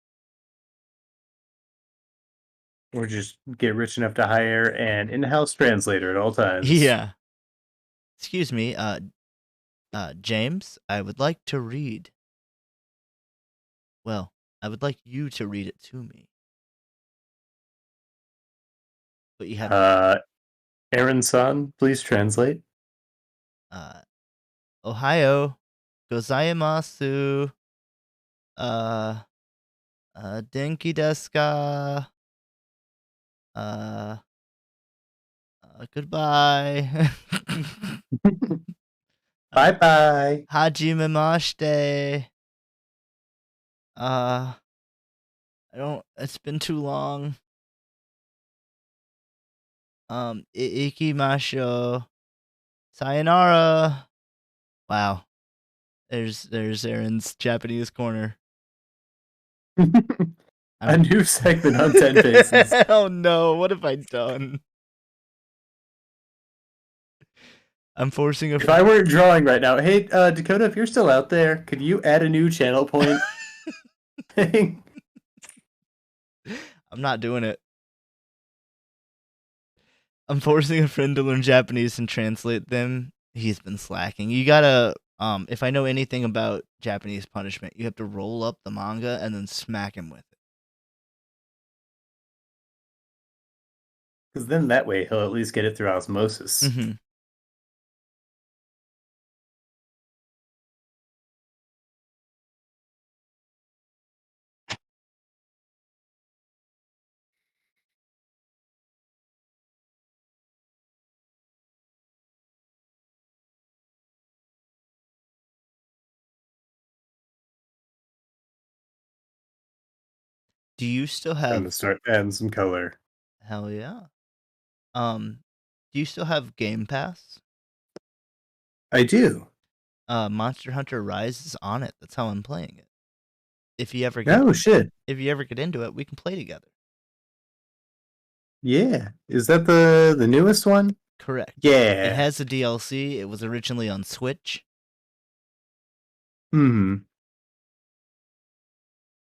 Or just get rich enough to hire an in-house translator at all times. Yeah. Excuse me, James, I would like to read. Well, I would like you to read it to me. But you have Aaron-san, please translate. Ohio gozaimasu. Denki desu ka? Uh, goodbye. Bye bye. Hajimemashite. It's been too long. Ikimasho. Sayonara. Wow. There's Aaron's Japanese corner. A new segment on 10 Paces. Oh no, what have I done? I'm forcing a If I weren't drawing right now, hey, Dakota, if you're still out there, could you add a new channel point thing? I'm not doing it. I'm forcing a friend to learn Japanese and translate them. He's been slacking. You gotta, if I know anything about Japanese punishment, you have to roll up the manga and then smack him with it. Because then that way he'll at least get it through osmosis. Mm-hmm. Do you still I'm have? gonna start adding some color. Hell yeah. Do you still have Game Pass? I do. Monster Hunter Rise is on it. That's how I'm playing it. If you ever get, Oh shit. if you ever get into it, we can play together. Yeah. Is that the newest one? Correct. Yeah. It has a DLC. It was originally on Switch. Hmm.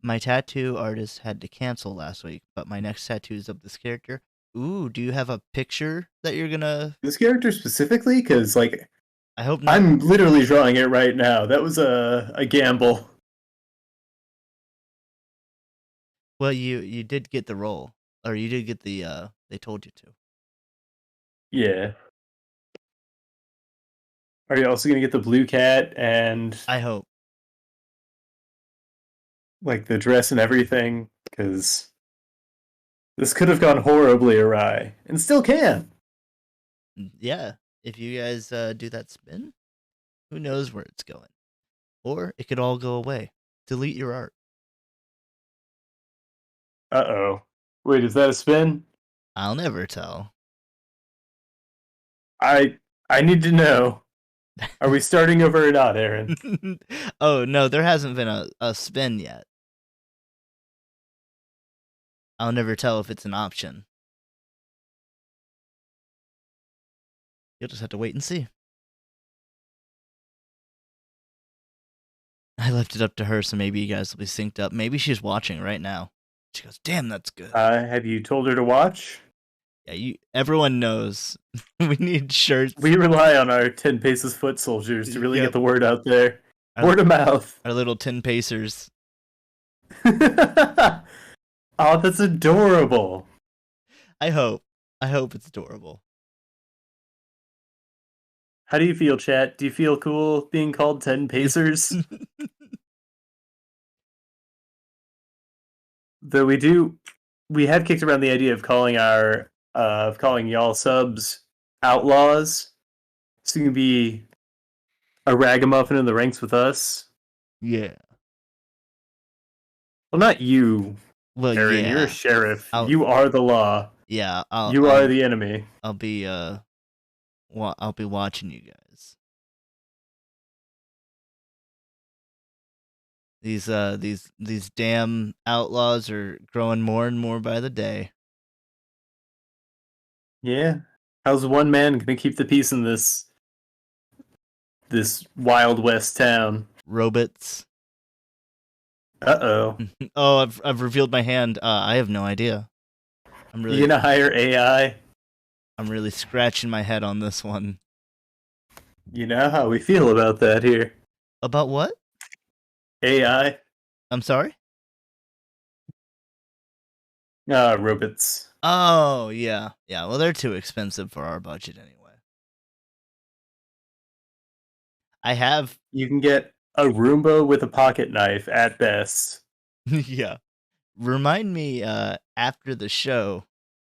My tattoo artist had to cancel last week, but my next tattoo is of this character. Ooh, do you have a picture that you're gonna? This character specifically? Because, like, I hope not. I'm literally drawing it right now. That was a gamble. Well, you did get the role, or you did get the. They told you to. Yeah. Are you also gonna get the blue cat and I hope. like the dress and everything? Because this could have gone horribly awry, and still can. Yeah, if you guys do that spin, who knows where it's going? Or it could all go away. Delete your art. Uh-oh. Wait, is that a spin? I'll never tell. I need to know. Are we starting over or not, Aaron? Oh no, there hasn't been a spin yet. I'll never tell if it's an option. You'll just have to wait and see. I left it up to her, so maybe you guys will be synced up. Maybe she's watching right now. She goes, "Damn, that's good." Have you told her to watch? Yeah, everyone knows. We need shirts. We rely on our 10 Paces foot soldiers to really Yep. get the word out there. Word of mouth. Our little 10 pacers. Oh, that's adorable. I hope it's adorable. How do you feel, chat? Do you feel cool being called 10 Pacers? Though we have kicked around the idea of calling y'all subs outlaws. So you can be a ragamuffin in the ranks with us. Yeah. Well, not you, Well, Aaron. yeah. You're a sheriff. You are the law. Yeah. You are the enemy. I'll be watching you guys. These damn outlaws are growing more and more by the day. Yeah. How's one man gonna keep the peace in this Wild West town? Robots. Uh-oh. Oh, I've revealed my hand. I have no idea. You gonna hire AI? I'm really scratching my head on this one. You know how we feel about that here. About what? AI. I'm sorry? Robots. Oh, yeah. Yeah, well, they're too expensive for our budget anyway. I have You can get a Roomba with a pocket knife at best. yeah. Remind me after the show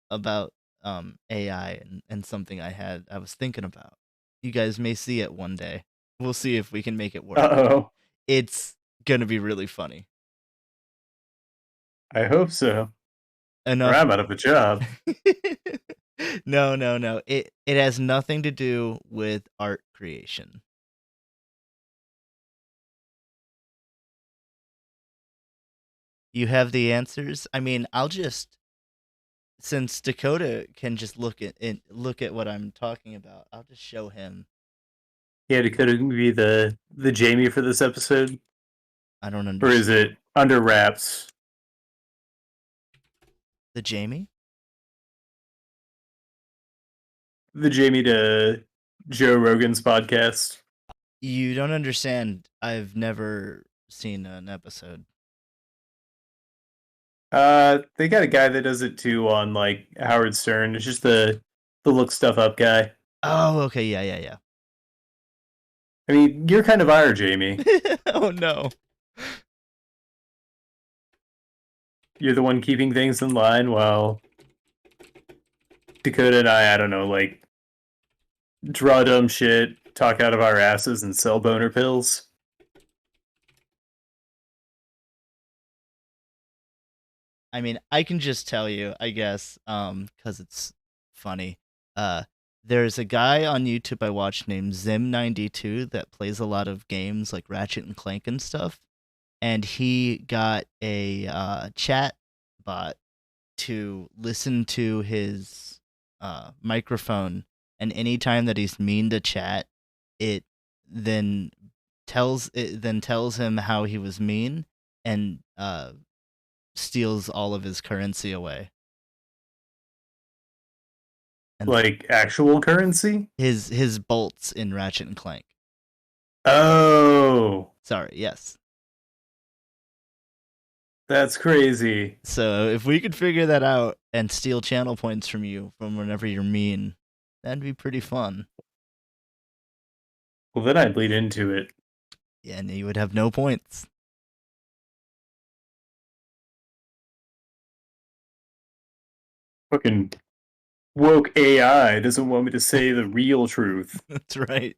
about AI and something I was thinking about. You guys may see it one day. We'll see if we can make it work. Uh-oh. It's gonna be really funny. I hope so. Or Enough. I'm out of a job. No, no, no. It has nothing to do with art creation. You have the answers? I mean, I'll just since Dakota can just look at what I'm talking about, I'll just show him. Yeah, Dakota can be the Jamie for this episode. I don't Or is understand. it under wraps? The Jamie? The Jamie to Joe Rogan's podcast. You don't understand. I've never seen an episode. They got a guy that does it too on like Howard Stern. It's just the look stuff up guy. Oh, okay, yeah, yeah, yeah. I mean, you're kind of our Jamie. Oh no. You're the one keeping things in line while Dakota and I don't know, like draw dumb shit, talk out of our asses, and sell boner pills. I mean, I can just tell you, I guess, because it's funny. Uh, there's a guy on YouTube I watch named Zim92 that plays a lot of games like Ratchet and Clank and stuff, and he got a chat bot to listen to his microphone, and anytime that he's mean to chat, it then tells him how he was mean and steals all of his currency away. And Like actual currency? his bolts in Ratchet and Clank. Oh, Sorry, yes. that's crazy. So if we could figure that out and steal channel points from you from whenever you're mean, that'd be pretty fun. Well, then I'd lead into it. Yeah, and you would have no points. Fucking woke AI doesn't want me to say the real truth. That's right.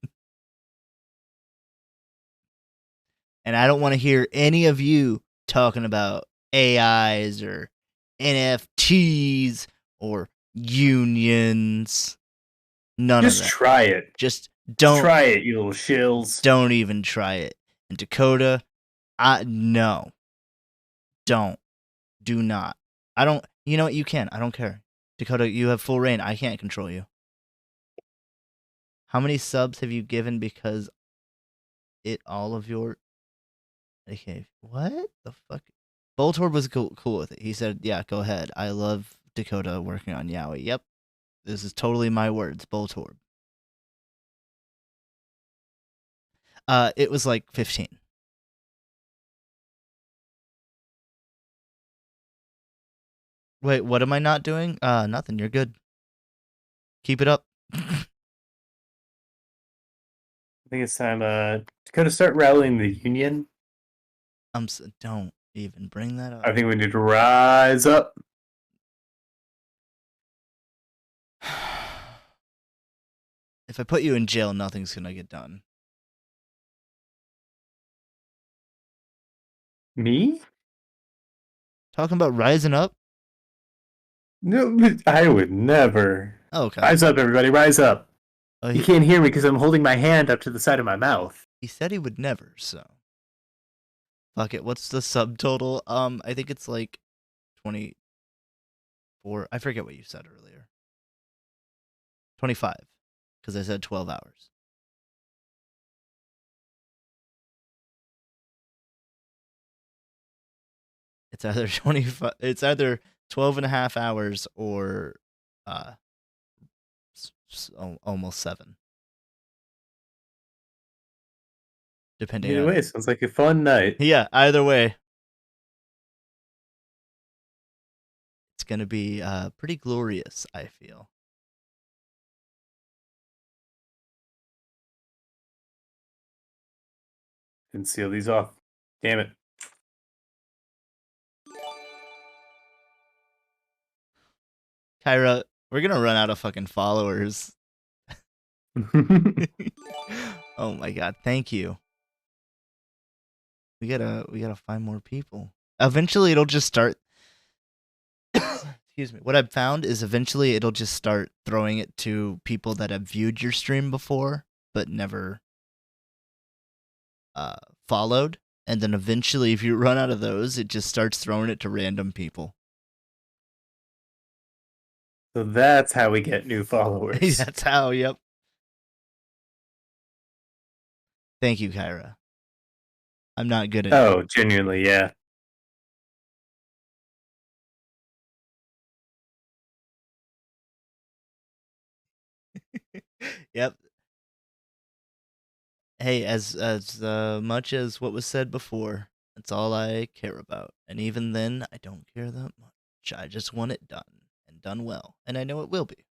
And I don't want to hear any of you talking about AIs or NFTs or unions. None Just of that. try it. Just don't Try it, you little shills. Don't even try it. And Dakota, no. Don't. Do not. I don't. You know what? You can. I don't care. Dakota, you have full reign. I can't control you. How many subs have you given because all of your. Okay, what the fuck? Voltorb was cool with it. He said, yeah, go ahead. I love Dakota working on Yowie. Yep. This is totally my words. Voltorb. It was like 15. Wait, what am I not doing? Nothing. You're good. Keep it up. I think it's time to start rallying the union. Don't even bring that up. I think we need to rise up. If I put you in jail, nothing's gonna get done. Me? Talking about rising up? No, I would never. Oh, okay. Rise up, everybody, rise up. Oh, You can't hear me because I'm holding my hand up to the side of my mouth. He said he would never, so. Fuck it. What's the subtotal? I think it's like 24. I forget what you said earlier. 25. Because I said 12 hours. It's either 25. It's either 12 and a half hours or almost 7. Depending Either on. way, sounds like a fun night. Yeah, either way. It's going to be pretty glorious, I feel. And seal these off. Damn it. Kyra, we're going to run out of fucking followers. Oh my god, thank you. We gotta find more people. Eventually it'll just start excuse me. What I've found is eventually it'll just start throwing it to people that have viewed your stream before but never followed. And then eventually if you run out of those, it just starts throwing it to random people. So that's how we get new followers. That's how, yep. Thank you, Kyra. I'm not good at Oh, genuinely, yeah. Yep. Hey, as much as what was said before, that's all I care about. And even then, I don't care that much. I just want it done, and done well. And I know it will be.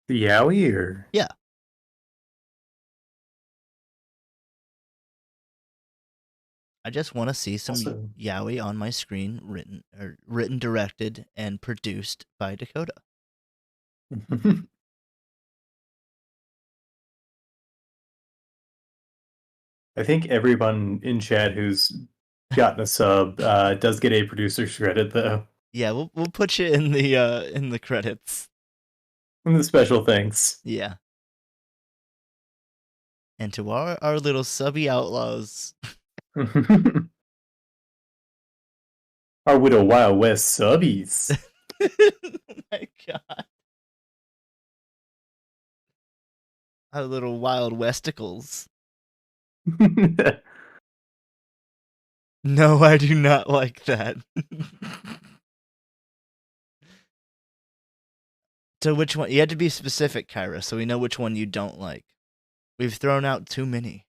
The Yowie, or? Yeah. I just want to see some Also, yaoi on my screen, written, directed, and produced by Dakota. I think everyone in chat who's gotten a sub does get a producer's credit, though. Yeah, we'll put you in the credits. And the special thanks. Yeah. And to our little subby outlaws. Our Widow Wild West subbies. Oh my god. Our little wild westicles. No, I do not like that. So which one? You had to be specific, Kyra, so we know which one you don't like. We've thrown out too many.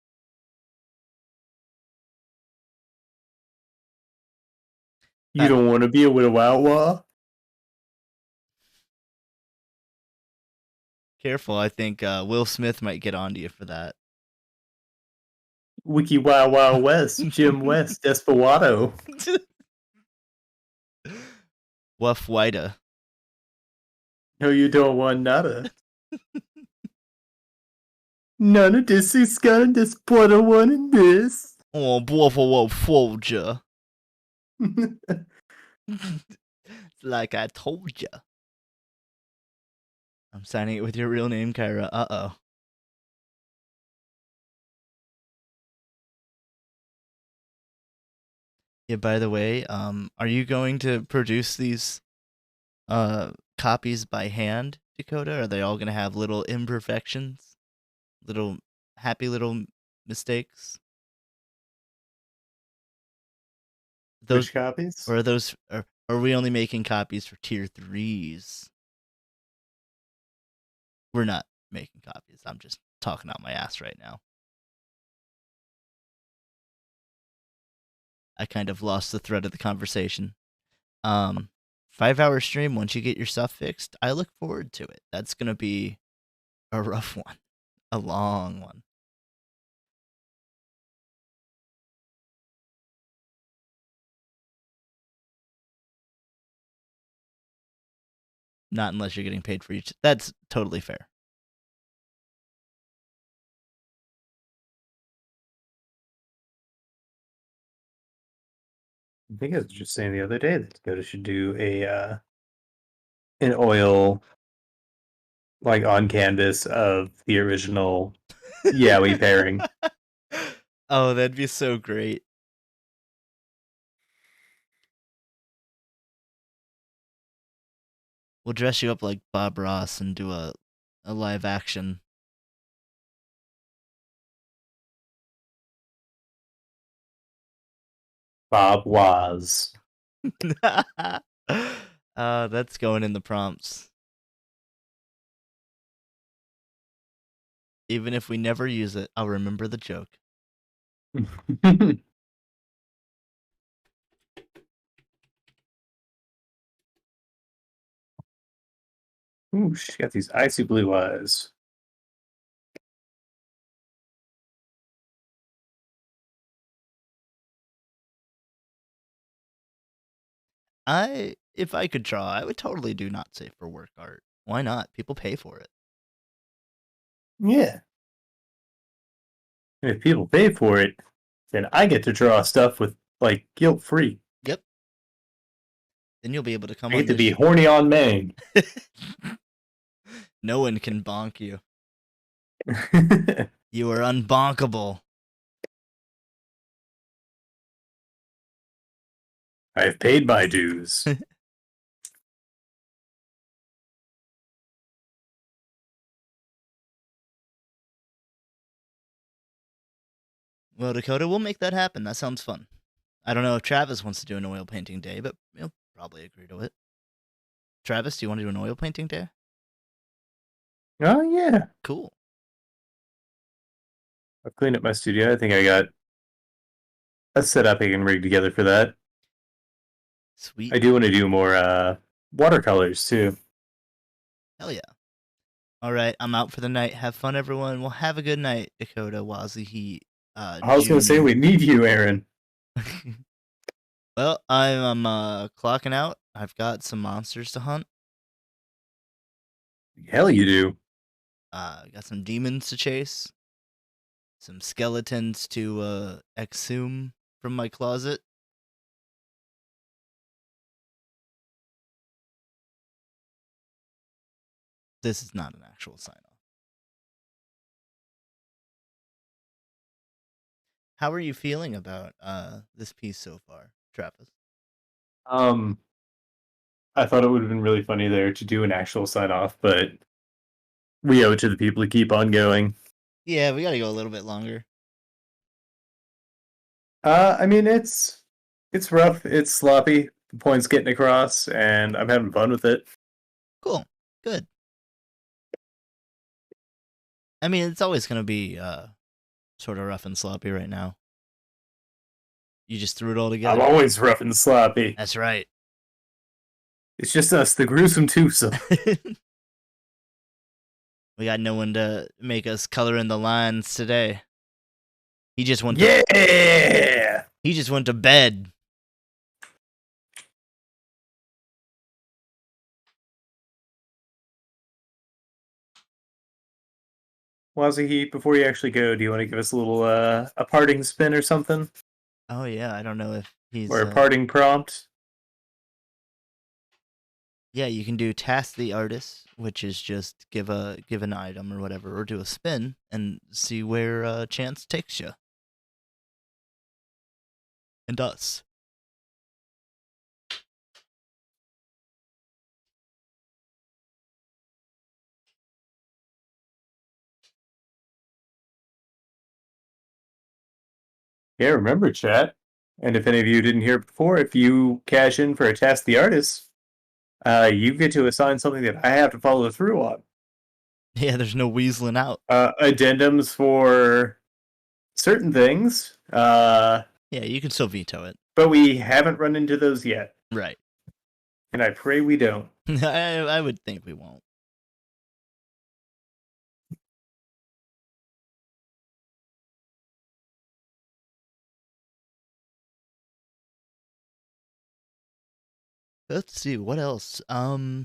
You don't want to be a Widow Outlaw? Careful, I think Will Smith might get onto you for that. Wiki Wild Wild West, Jim West, Desperado. Wuff Whita. No, you don't want nada. None of this is gonna disappoint one in this. Oh, boy, for Folger. Like I told ya. I'm signing it with your real name, Kyra. Uh-oh. Yeah, by the way, are you going to produce these copies by hand, Dakota? Are they all gonna have little imperfections? Little happy little mistakes? Those Which copies? or are those are we only making copies for tier 3s? We're not making copies. I'm just talking out my ass right now. I kind of lost the thread of the conversation. 5-hour stream once you get your stuff fixed. I look forward to it. That's gonna be a rough one. A long one. Not unless you're getting paid for each. That's totally fair. I think I was just saying the other day that Dakota should do an oil like on canvas of the original Yowie pairing. Oh, that'd be so great. We'll dress you up like Bob Ross and do a live action. Bob was. That's going in the prompts. Even if we never use it, I'll remember the joke. Ooh, she got these icy blue eyes. If I could draw, I would totally do not safe for work art. Why not? People pay for it. Yeah. And if people pay for it, then I get to draw stuff with like guilt free. Yep. Then you'll be able to come I on get to this. be horny on Maine. No one can bonk you. You are unbonkable. I've paid my dues. Well, Dakota, we'll make that happen. That sounds fun. I don't know if Travis wants to do an oil painting day, but he'll probably agree to it. Travis, do you want to do an oil painting day? Oh yeah. Cool. I've cleaned up my studio. I think I got a setup I can rig together for that. Sweet. I do want to do more watercolors too. Hell yeah. All right, I'm out for the night. Have fun, everyone. Well, have a good night, Dakota, Wazzy Heat. I was going to say Junior. we need you, Aaron. Well, I'm clocking out. I've got some monsters to hunt. Hell, you do. Got some demons to chase. Some skeletons to exhume from my closet. This is not an actual sign-off. How are you feeling about this piece so far, Travis? I thought it would have been really funny there to do an actual sign off, but we owe it to the people to keep on going. Yeah, we gotta go a little bit longer. I mean it's rough, it's sloppy, the point's getting across, and I'm having fun with it. Cool. Good. I mean, it's always gonna be sort of rough and sloppy right now. You just threw it all together. I'm always rough and sloppy. That's right. It's just us, the gruesome twosome. We got no one to make us color in the lines today. He just went Yeah! He just went to bed. Wazzy, before you actually go, do you want to give us a little a parting spin or something? Oh yeah, I don't know if he's Or a parting prompt? Yeah, you can do task the artist, which is just give an item or whatever, or do a spin and see where chance takes you. And us. Yeah, remember, chat. And if any of you didn't hear it before, if you cash in for a task the artist, you get to assign something that I have to follow through on. Yeah, there's no weaseling out. Addendums for certain things. Yeah, you can still veto it. But we haven't run into those yet. Right. And I pray we don't. I would think we won't. Let's see what else. They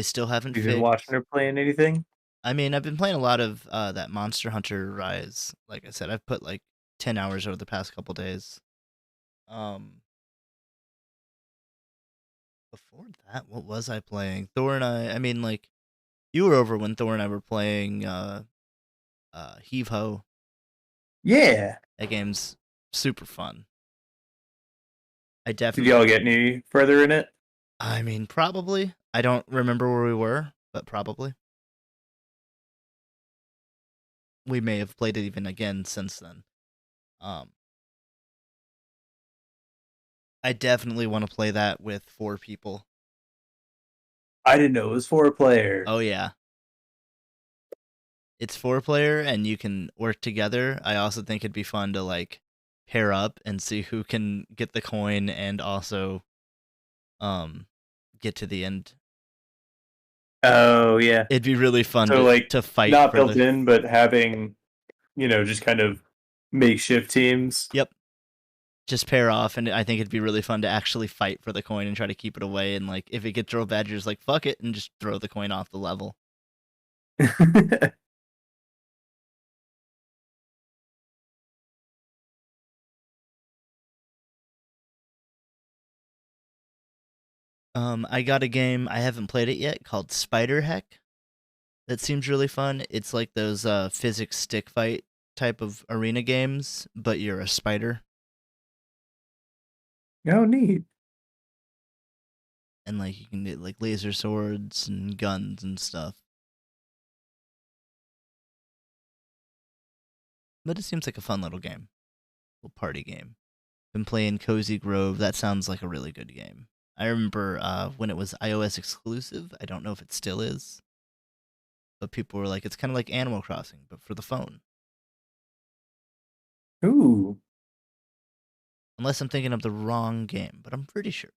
still haven't You fixed. been watching or playing anything? I mean, I've been playing a lot of that Monster Hunter Rise. Like I said, I've put like 10 hours over the past couple days. Before that, what was I playing? Thor and I mean, like, you were over when Thor and I were playing Heave Ho. Yeah. That game's super fun. I Did definitely. y'all get any further in it? I mean, probably. I don't remember where we were, but probably. We may have played it even again since then. I definitely want to play that with 4 people. I didn't know it was 4-player. Oh yeah. It's 4-player and you can work together. I also think it'd be fun to like pair up and see who can get the coin and also get to the end Oh yeah. It'd be really fun So like to fight not for built the. in, but having just kind of makeshift teams. Yep. Just pair off, and I think it'd be really fun to actually fight for the coin and try to keep it away. And like, if it gets real bad, you're just like, fuck it, and just throw the coin off the level. I got a game, I haven't played it yet, called Spider Heck. That seems really fun. It's like those physics stick fight type of arena games, but you're a spider, Oh, neat. and like you can get like laser swords and guns and stuff. But it seems like a fun little game, little party game. Been playing Cozy Grove. That sounds like a really good game. I remember when it was iOS exclusive. I don't know if it still is, but people were like, it's kind of like Animal Crossing, but for the phone. Ooh, Unless I'm thinking of the wrong game, but I'm pretty sure.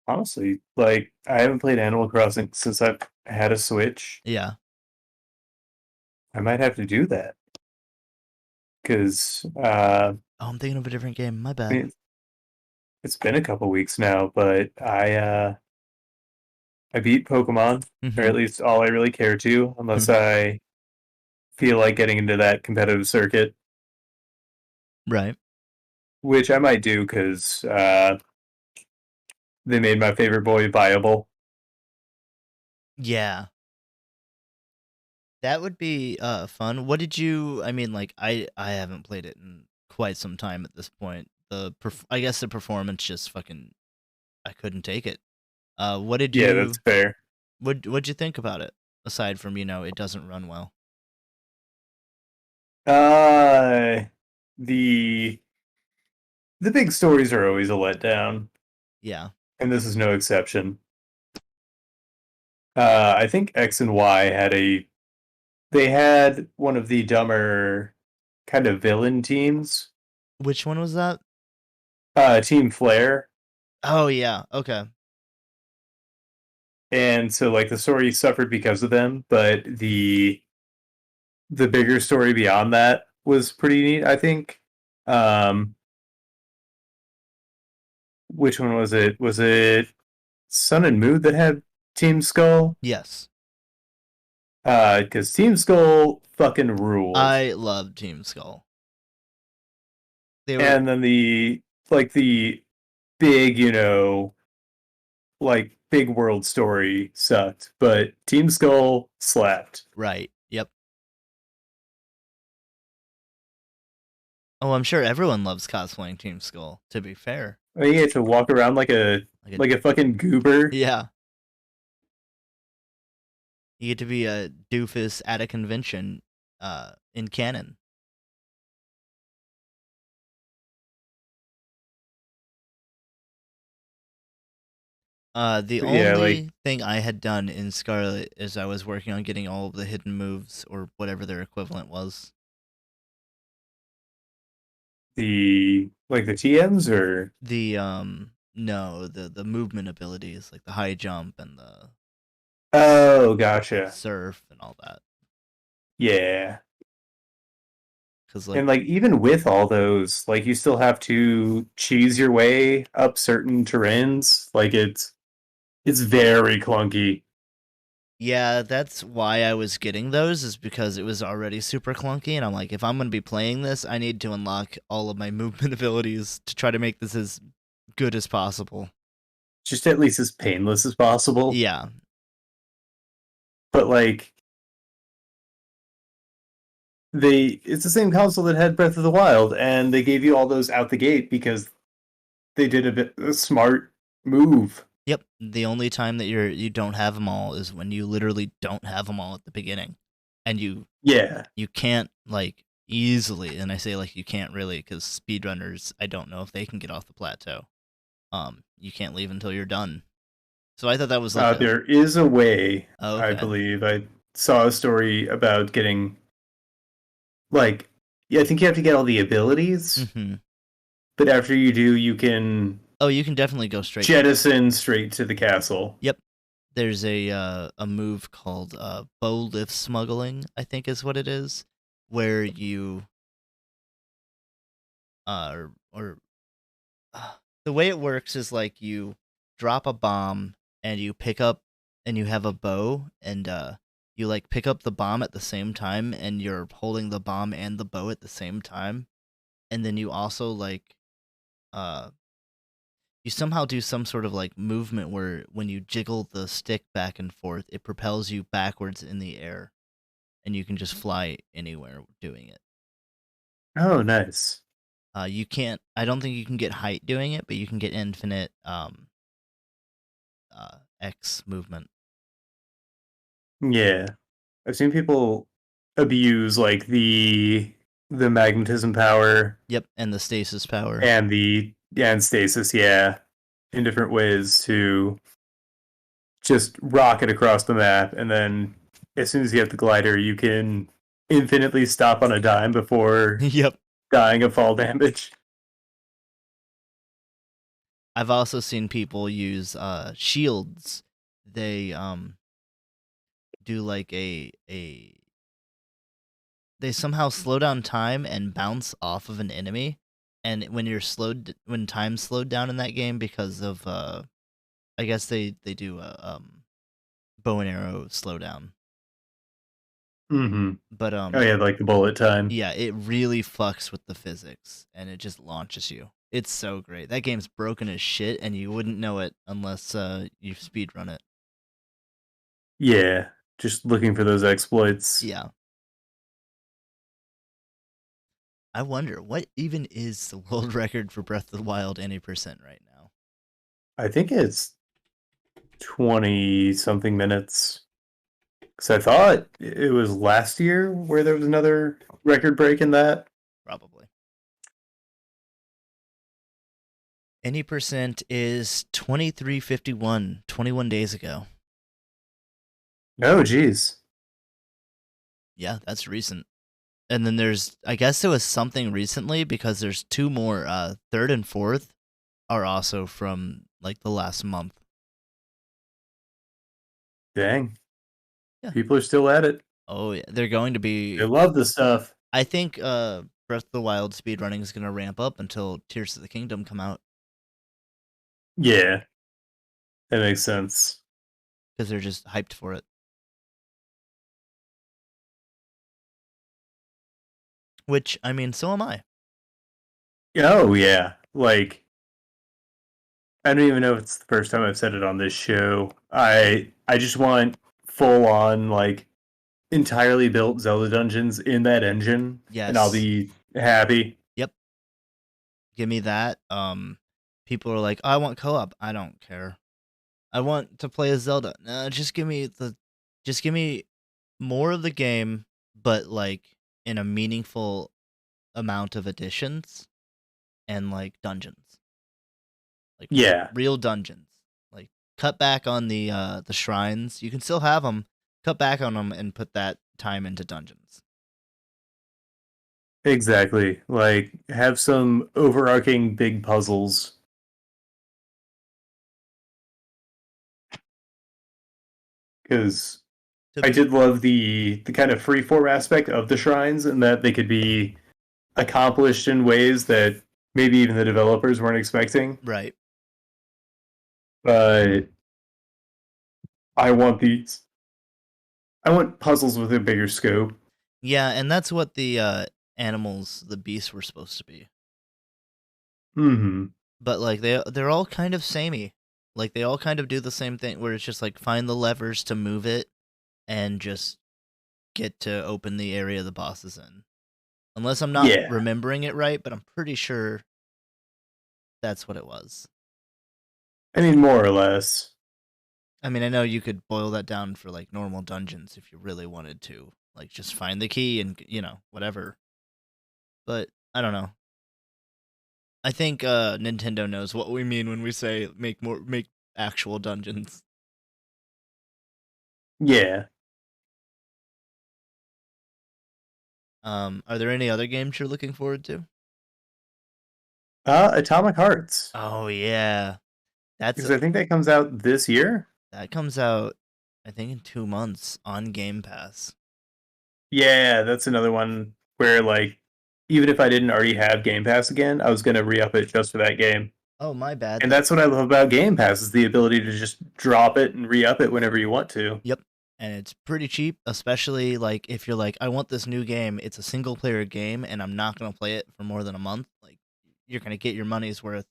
honestly, like I haven't played Animal Crossing since I've had a Switch. Yeah. I might have to do that because Oh, I'm thinking of a different game. My I bad. mean, it's been a couple weeks now, but I beat Pokemon, or Mm-hmm. at least all I really care to, unless I feel like getting into that competitive circuit, Right. which I might do because they made my favorite boy viable. Yeah. That would be fun. What did you? I mean, like I haven't played it in quite some time at this point. I guess the performance just fucking I couldn't take it. What did Yeah, that's you? fair. What'd you think about it? Aside from it doesn't run well. Uh, the the big stories are always a letdown, Yeah. and this is no exception. I think X and Y they had one of the dumber kind of villain teams. Which one was that? Team Flare. Oh yeah. Okay. And so like the story suffered because of them, but the bigger story beyond that was pretty neat, I think. Um which one was it? Was it Sun and Moon that had Team Skull? Yes. Because Team Skull fucking ruled. I love Team Skull. They were And then the big, like big world story sucked, but Team Skull slapped. right. Yep. Oh, I'm sure everyone loves cosplaying Team Skull. To be fair, I mean, you get to walk around like a like a fucking goober. yeah, you get to be a doofus at a convention, in canon. The But yeah, like only thing I had done in Scarlet is I was working on getting all of the hidden moves or whatever their equivalent was. the TMs or No, the movement abilities like the high jump and the oh, gotcha. surf and all that. Yeah. Cause like And like even with all those, like you still have to cheese your way up certain terrains. Like it's very clunky. yeah, that's why I was getting those is because it was already super clunky, and I'm like, if I'm gonna be playing this, I need to unlock all of my movement abilities to try to make this as good as possible. Just at least as painless as possible. Yeah, But like it's the same console that had Breath of the Wild, and they gave you all those out the gate because they did a smart move. yep. The only time that you don't have them all is when you literally don't have them all at the beginning, and Yeah. you can't like easily, and I say like you can't really because speedrunners, I don't know if they can get off the plateau. You can't leave until you're done. So I thought that was like a There is a way, oh, I okay. believe. I saw a story about getting like yeah, I think you have to get all the abilities, Mm-hmm. but after you do, you can Oh, you can definitely go straight. jettison straight to the castle. Yep. There's a move called bow lift smuggling, I think is what it is, where you or the way it works is like you drop a bomb and you pick up and you have a bow and you like pick up the bomb at the same time and you're holding the bomb and the bow at the same time, and then you also like uh you somehow do some sort of like movement where when you jiggle the stick back and forth it propels you backwards in the air and you can just fly anywhere doing it. Oh, nice. You can't. I don't think you can get height doing it, but you can get infinite X movement. Yeah. I've seen people abuse like the magnetism power Yep, and the stasis power. and the and stasis, yeah, in different ways to just rocket across the map, and then as soon as you have the glider, you can infinitely stop on a dime before Yep. dying of fall damage. I've also seen people use shields. They do like a they somehow slow down time and bounce off of an enemy. And when time's slowed down in that game because of I guess they do a bow and arrow slowdown. Mm-hmm. But Oh yeah, like the bullet time. yeah, it really fucks with the physics and it just launches you. It's so great. That game's broken as shit and you wouldn't know it unless you speedrun it. Yeah, just looking for those exploits. Yeah. I wonder what even is the world record for Breath of the Wild any percent right now. I think it's 20 something minutes. Because I thought it was last year where there was another record break in that. Probably. Any percent is 2351, 21 days ago. Oh, geez. Yeah, that's recent. And then there's, I guess there was something recently because there's two more. Third and fourth are also from like the last month. Dang. Yeah. People are still at it. Oh yeah, they're going to They be. love the stuff. I think Breath of the Wild speedrunning is going to ramp up until Tears of the Kingdom come out Yeah, that makes sense. because they're just hyped for it. Which I mean, so am I. Oh, yeah. Like, I don't even know if it's the first time I've said it on this show. I just want full on, like, entirely built Zelda dungeons in that engine, and I'll Yes. be happy. Yep. Give me that. People are like, I want co-op. I don't care. I want to play as Zelda. No, just give me more of the game, but like in a meaningful amount of additions and like dungeons, like Yeah, real dungeons. Like cut back on the shrines. You can still have them. Cut back on them and put that time into dungeons. exactly. Like, have some overarching big puzzles. Because To I be did love the kind of freeform aspect of the shrines, and that they could be accomplished in ways that maybe even the developers weren't expecting. right. But I want these. I want puzzles with a bigger scope. Yeah, and that's what the animals, the beasts were supposed to be. Hmm. But like they're all kind of samey. Like they all kind of do the same thing where it's just like find the levers to move it and just get to open the area the boss is in. Unless I'm not Yeah, remembering it right, but I'm pretty sure that's what it was. I mean more or less. I mean, I know you could boil that down for like normal dungeons if you really wanted to. Like just find the key and whatever. But I don't know. I think Nintendo knows what we mean when we say make actual dungeons. Yeah. Are there any other games you're looking forward to? Atomic Hearts, Oh yeah, that's because I think that comes out this year. that comes out, I think, in 2 months on Game Pass. Yeah, that's another one where like even if I didn't already have Game Pass again, I was gonna re-up it just for that game. Oh my bad. And that's what I love about Game Pass is the ability to just drop it and re-up it whenever you want to. Yep. And it's pretty cheap, especially like if you're like, I want this new game. It's a single player game, and I'm not gonna play it for more than a month. Like, you're gonna get your money's worth.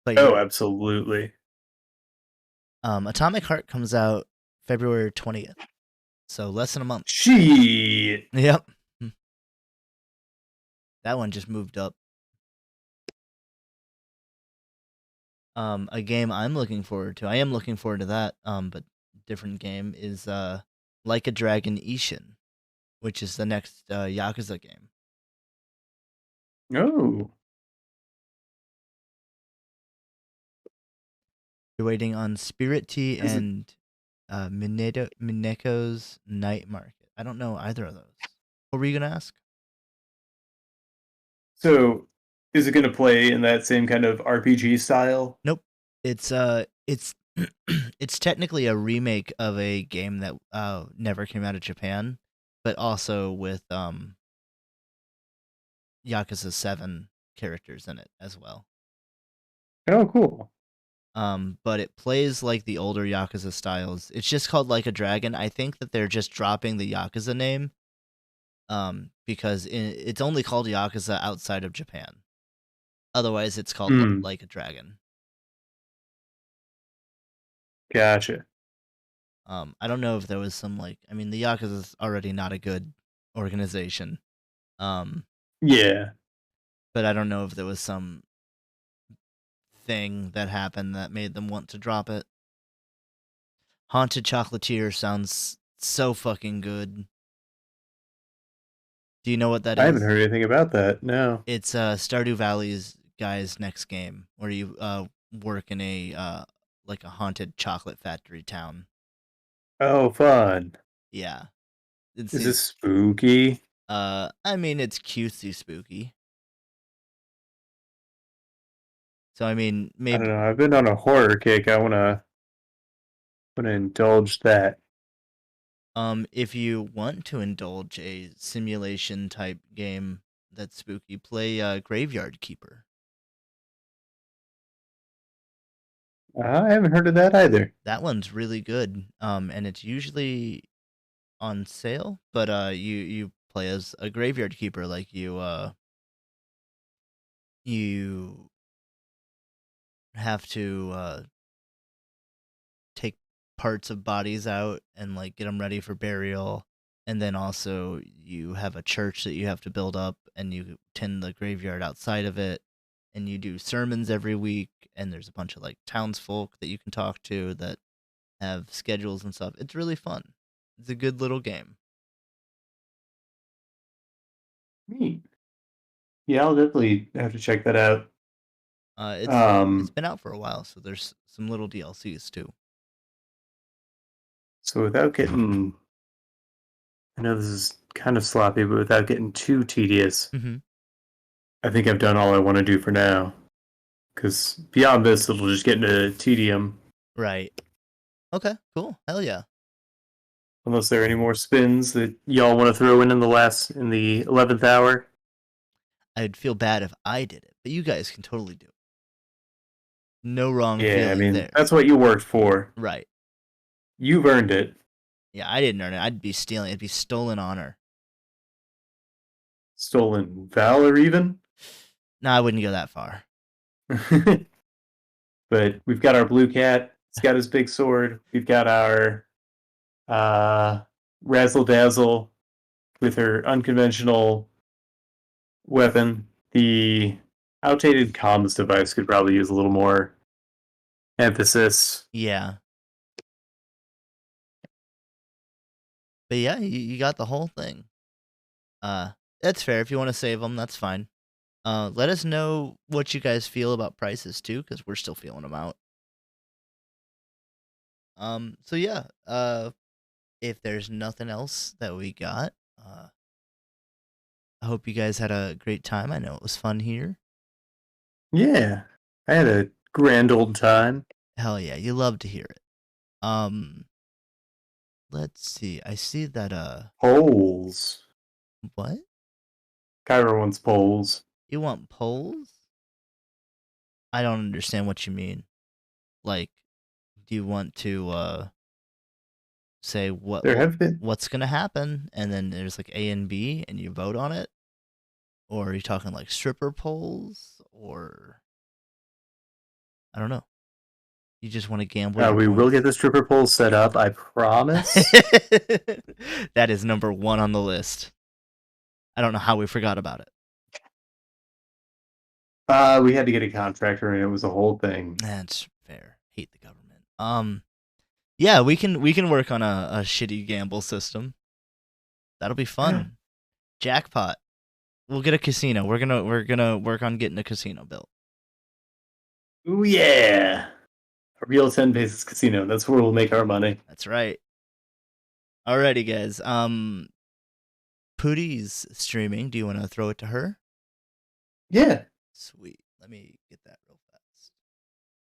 But Oh, you're absolutely. Atomic Heart comes out February 20th, so less than a month. Shit. Yep. That one just moved up. A game I'm looking forward to. I am looking forward to that. But different game is Like a Dragon Ishin, which is the next Yakuza game. Oh. You're waiting on Spirit Tea Is it, and Mineko's Night Market. I don't know either of those. What were you gonna ask? so is it gonna play in that same kind of RPG style? Nope. It's it's technically a remake of a game that never came out of Japan, but also with Yakuza 7 characters in it as well. Oh, cool. But it plays like the older Yakuza styles. It's just called Like a Dragon. I think that they're just dropping the Yakuza name because it's only called Yakuza outside of Japan. Otherwise, it's called Hmm. Like a Dragon. Gotcha. I don't know if there was some like, I mean, the Yakuza's already not a good organization. Um, Yeah. but I don't know if there was some thing that happened that made them want to drop it. Haunted Chocolatier sounds so fucking good. Do you know what that I haven't is? heard anything about that. No. It's Stardew Valley's guy's next game where you work in a like a haunted chocolate factory town. Oh, fun. Yeah. It's Is this spooky? I mean, it's cutesy spooky. So I mean, I don't maybe know. I've been on a horror kick. I wanna indulge that. if you want to indulge a simulation type game that's spooky, play Graveyard Keeper. I haven't heard of that either. That one's really good. And it's usually on sale, but you play as a graveyard keeper, like you have to take parts of bodies out and like get them ready for burial, and then also you have a church that you have to build up, and you tend the graveyard outside of it, and you do sermons every week, and there's a bunch of like townsfolk that you can talk to that have schedules and stuff. It's really fun. It's a good little game. Neat. Yeah, I'll definitely have to check that out. It's Um, been out for a while, so there's some little DLCs too. so without getting, I know this is kind of sloppy, but without getting too tedious, Mm-hmm. I think I've done all I want to do for now. Because beyond this, it'll just get into tedium. Right. Okay. Cool. Hell yeah. Unless there are any more spins that y'all want to throw in in the 11th hour. I'd feel bad if I did it, but you guys can totally do it. No wrong Yeah, I feeling mean, there. that's what you worked for. Right. You've earned it. Yeah, I didn't earn it. I'd be stealing. It'd be stolen honor. Stolen valor, even. No, I wouldn't go that far. But we've got our blue cat. He's got his big sword. We've got our uh, Razzle Dazzle with her unconventional weapon. The outdated comms device could probably use a little more emphasis. Yeah. But yeah, you got the whole thing. Uh, that's fair. If you want to save them, that's fine. Let us know what you guys feel about prices too, because we're still feeling them out. So yeah. If there's nothing else that we got, I hope you guys had a great time. I know it was fun here. Yeah, I had a grand old time. Hell yeah, you love to hear it. Um, let's see. I see that Poles. what? Kyra wants poles. You want polls? I don't understand what you mean. Like, do you want to say There have been. what's gonna happen, and then there's like A and B, and you vote on it, or are you talking like stripper polls, or I don't know. You just want to gamble your We will points. get the stripper pole set up. I promise. That is number one on the list. I don't know how we forgot about it. We had to get a contractor, and it was a whole thing. That's fair. Hate the government. Yeah, we can work on a shitty gamble system. That'll be fun. Jackpot. We'll get a casino. We're gonna work on getting a casino built. Ooh yeah, a real 10 pesos casino. That's where we'll make our money. That's right. Alrighty, guys. Pootie's streaming. Do you want to throw it to her? Yeah. Sweet. Let me get that real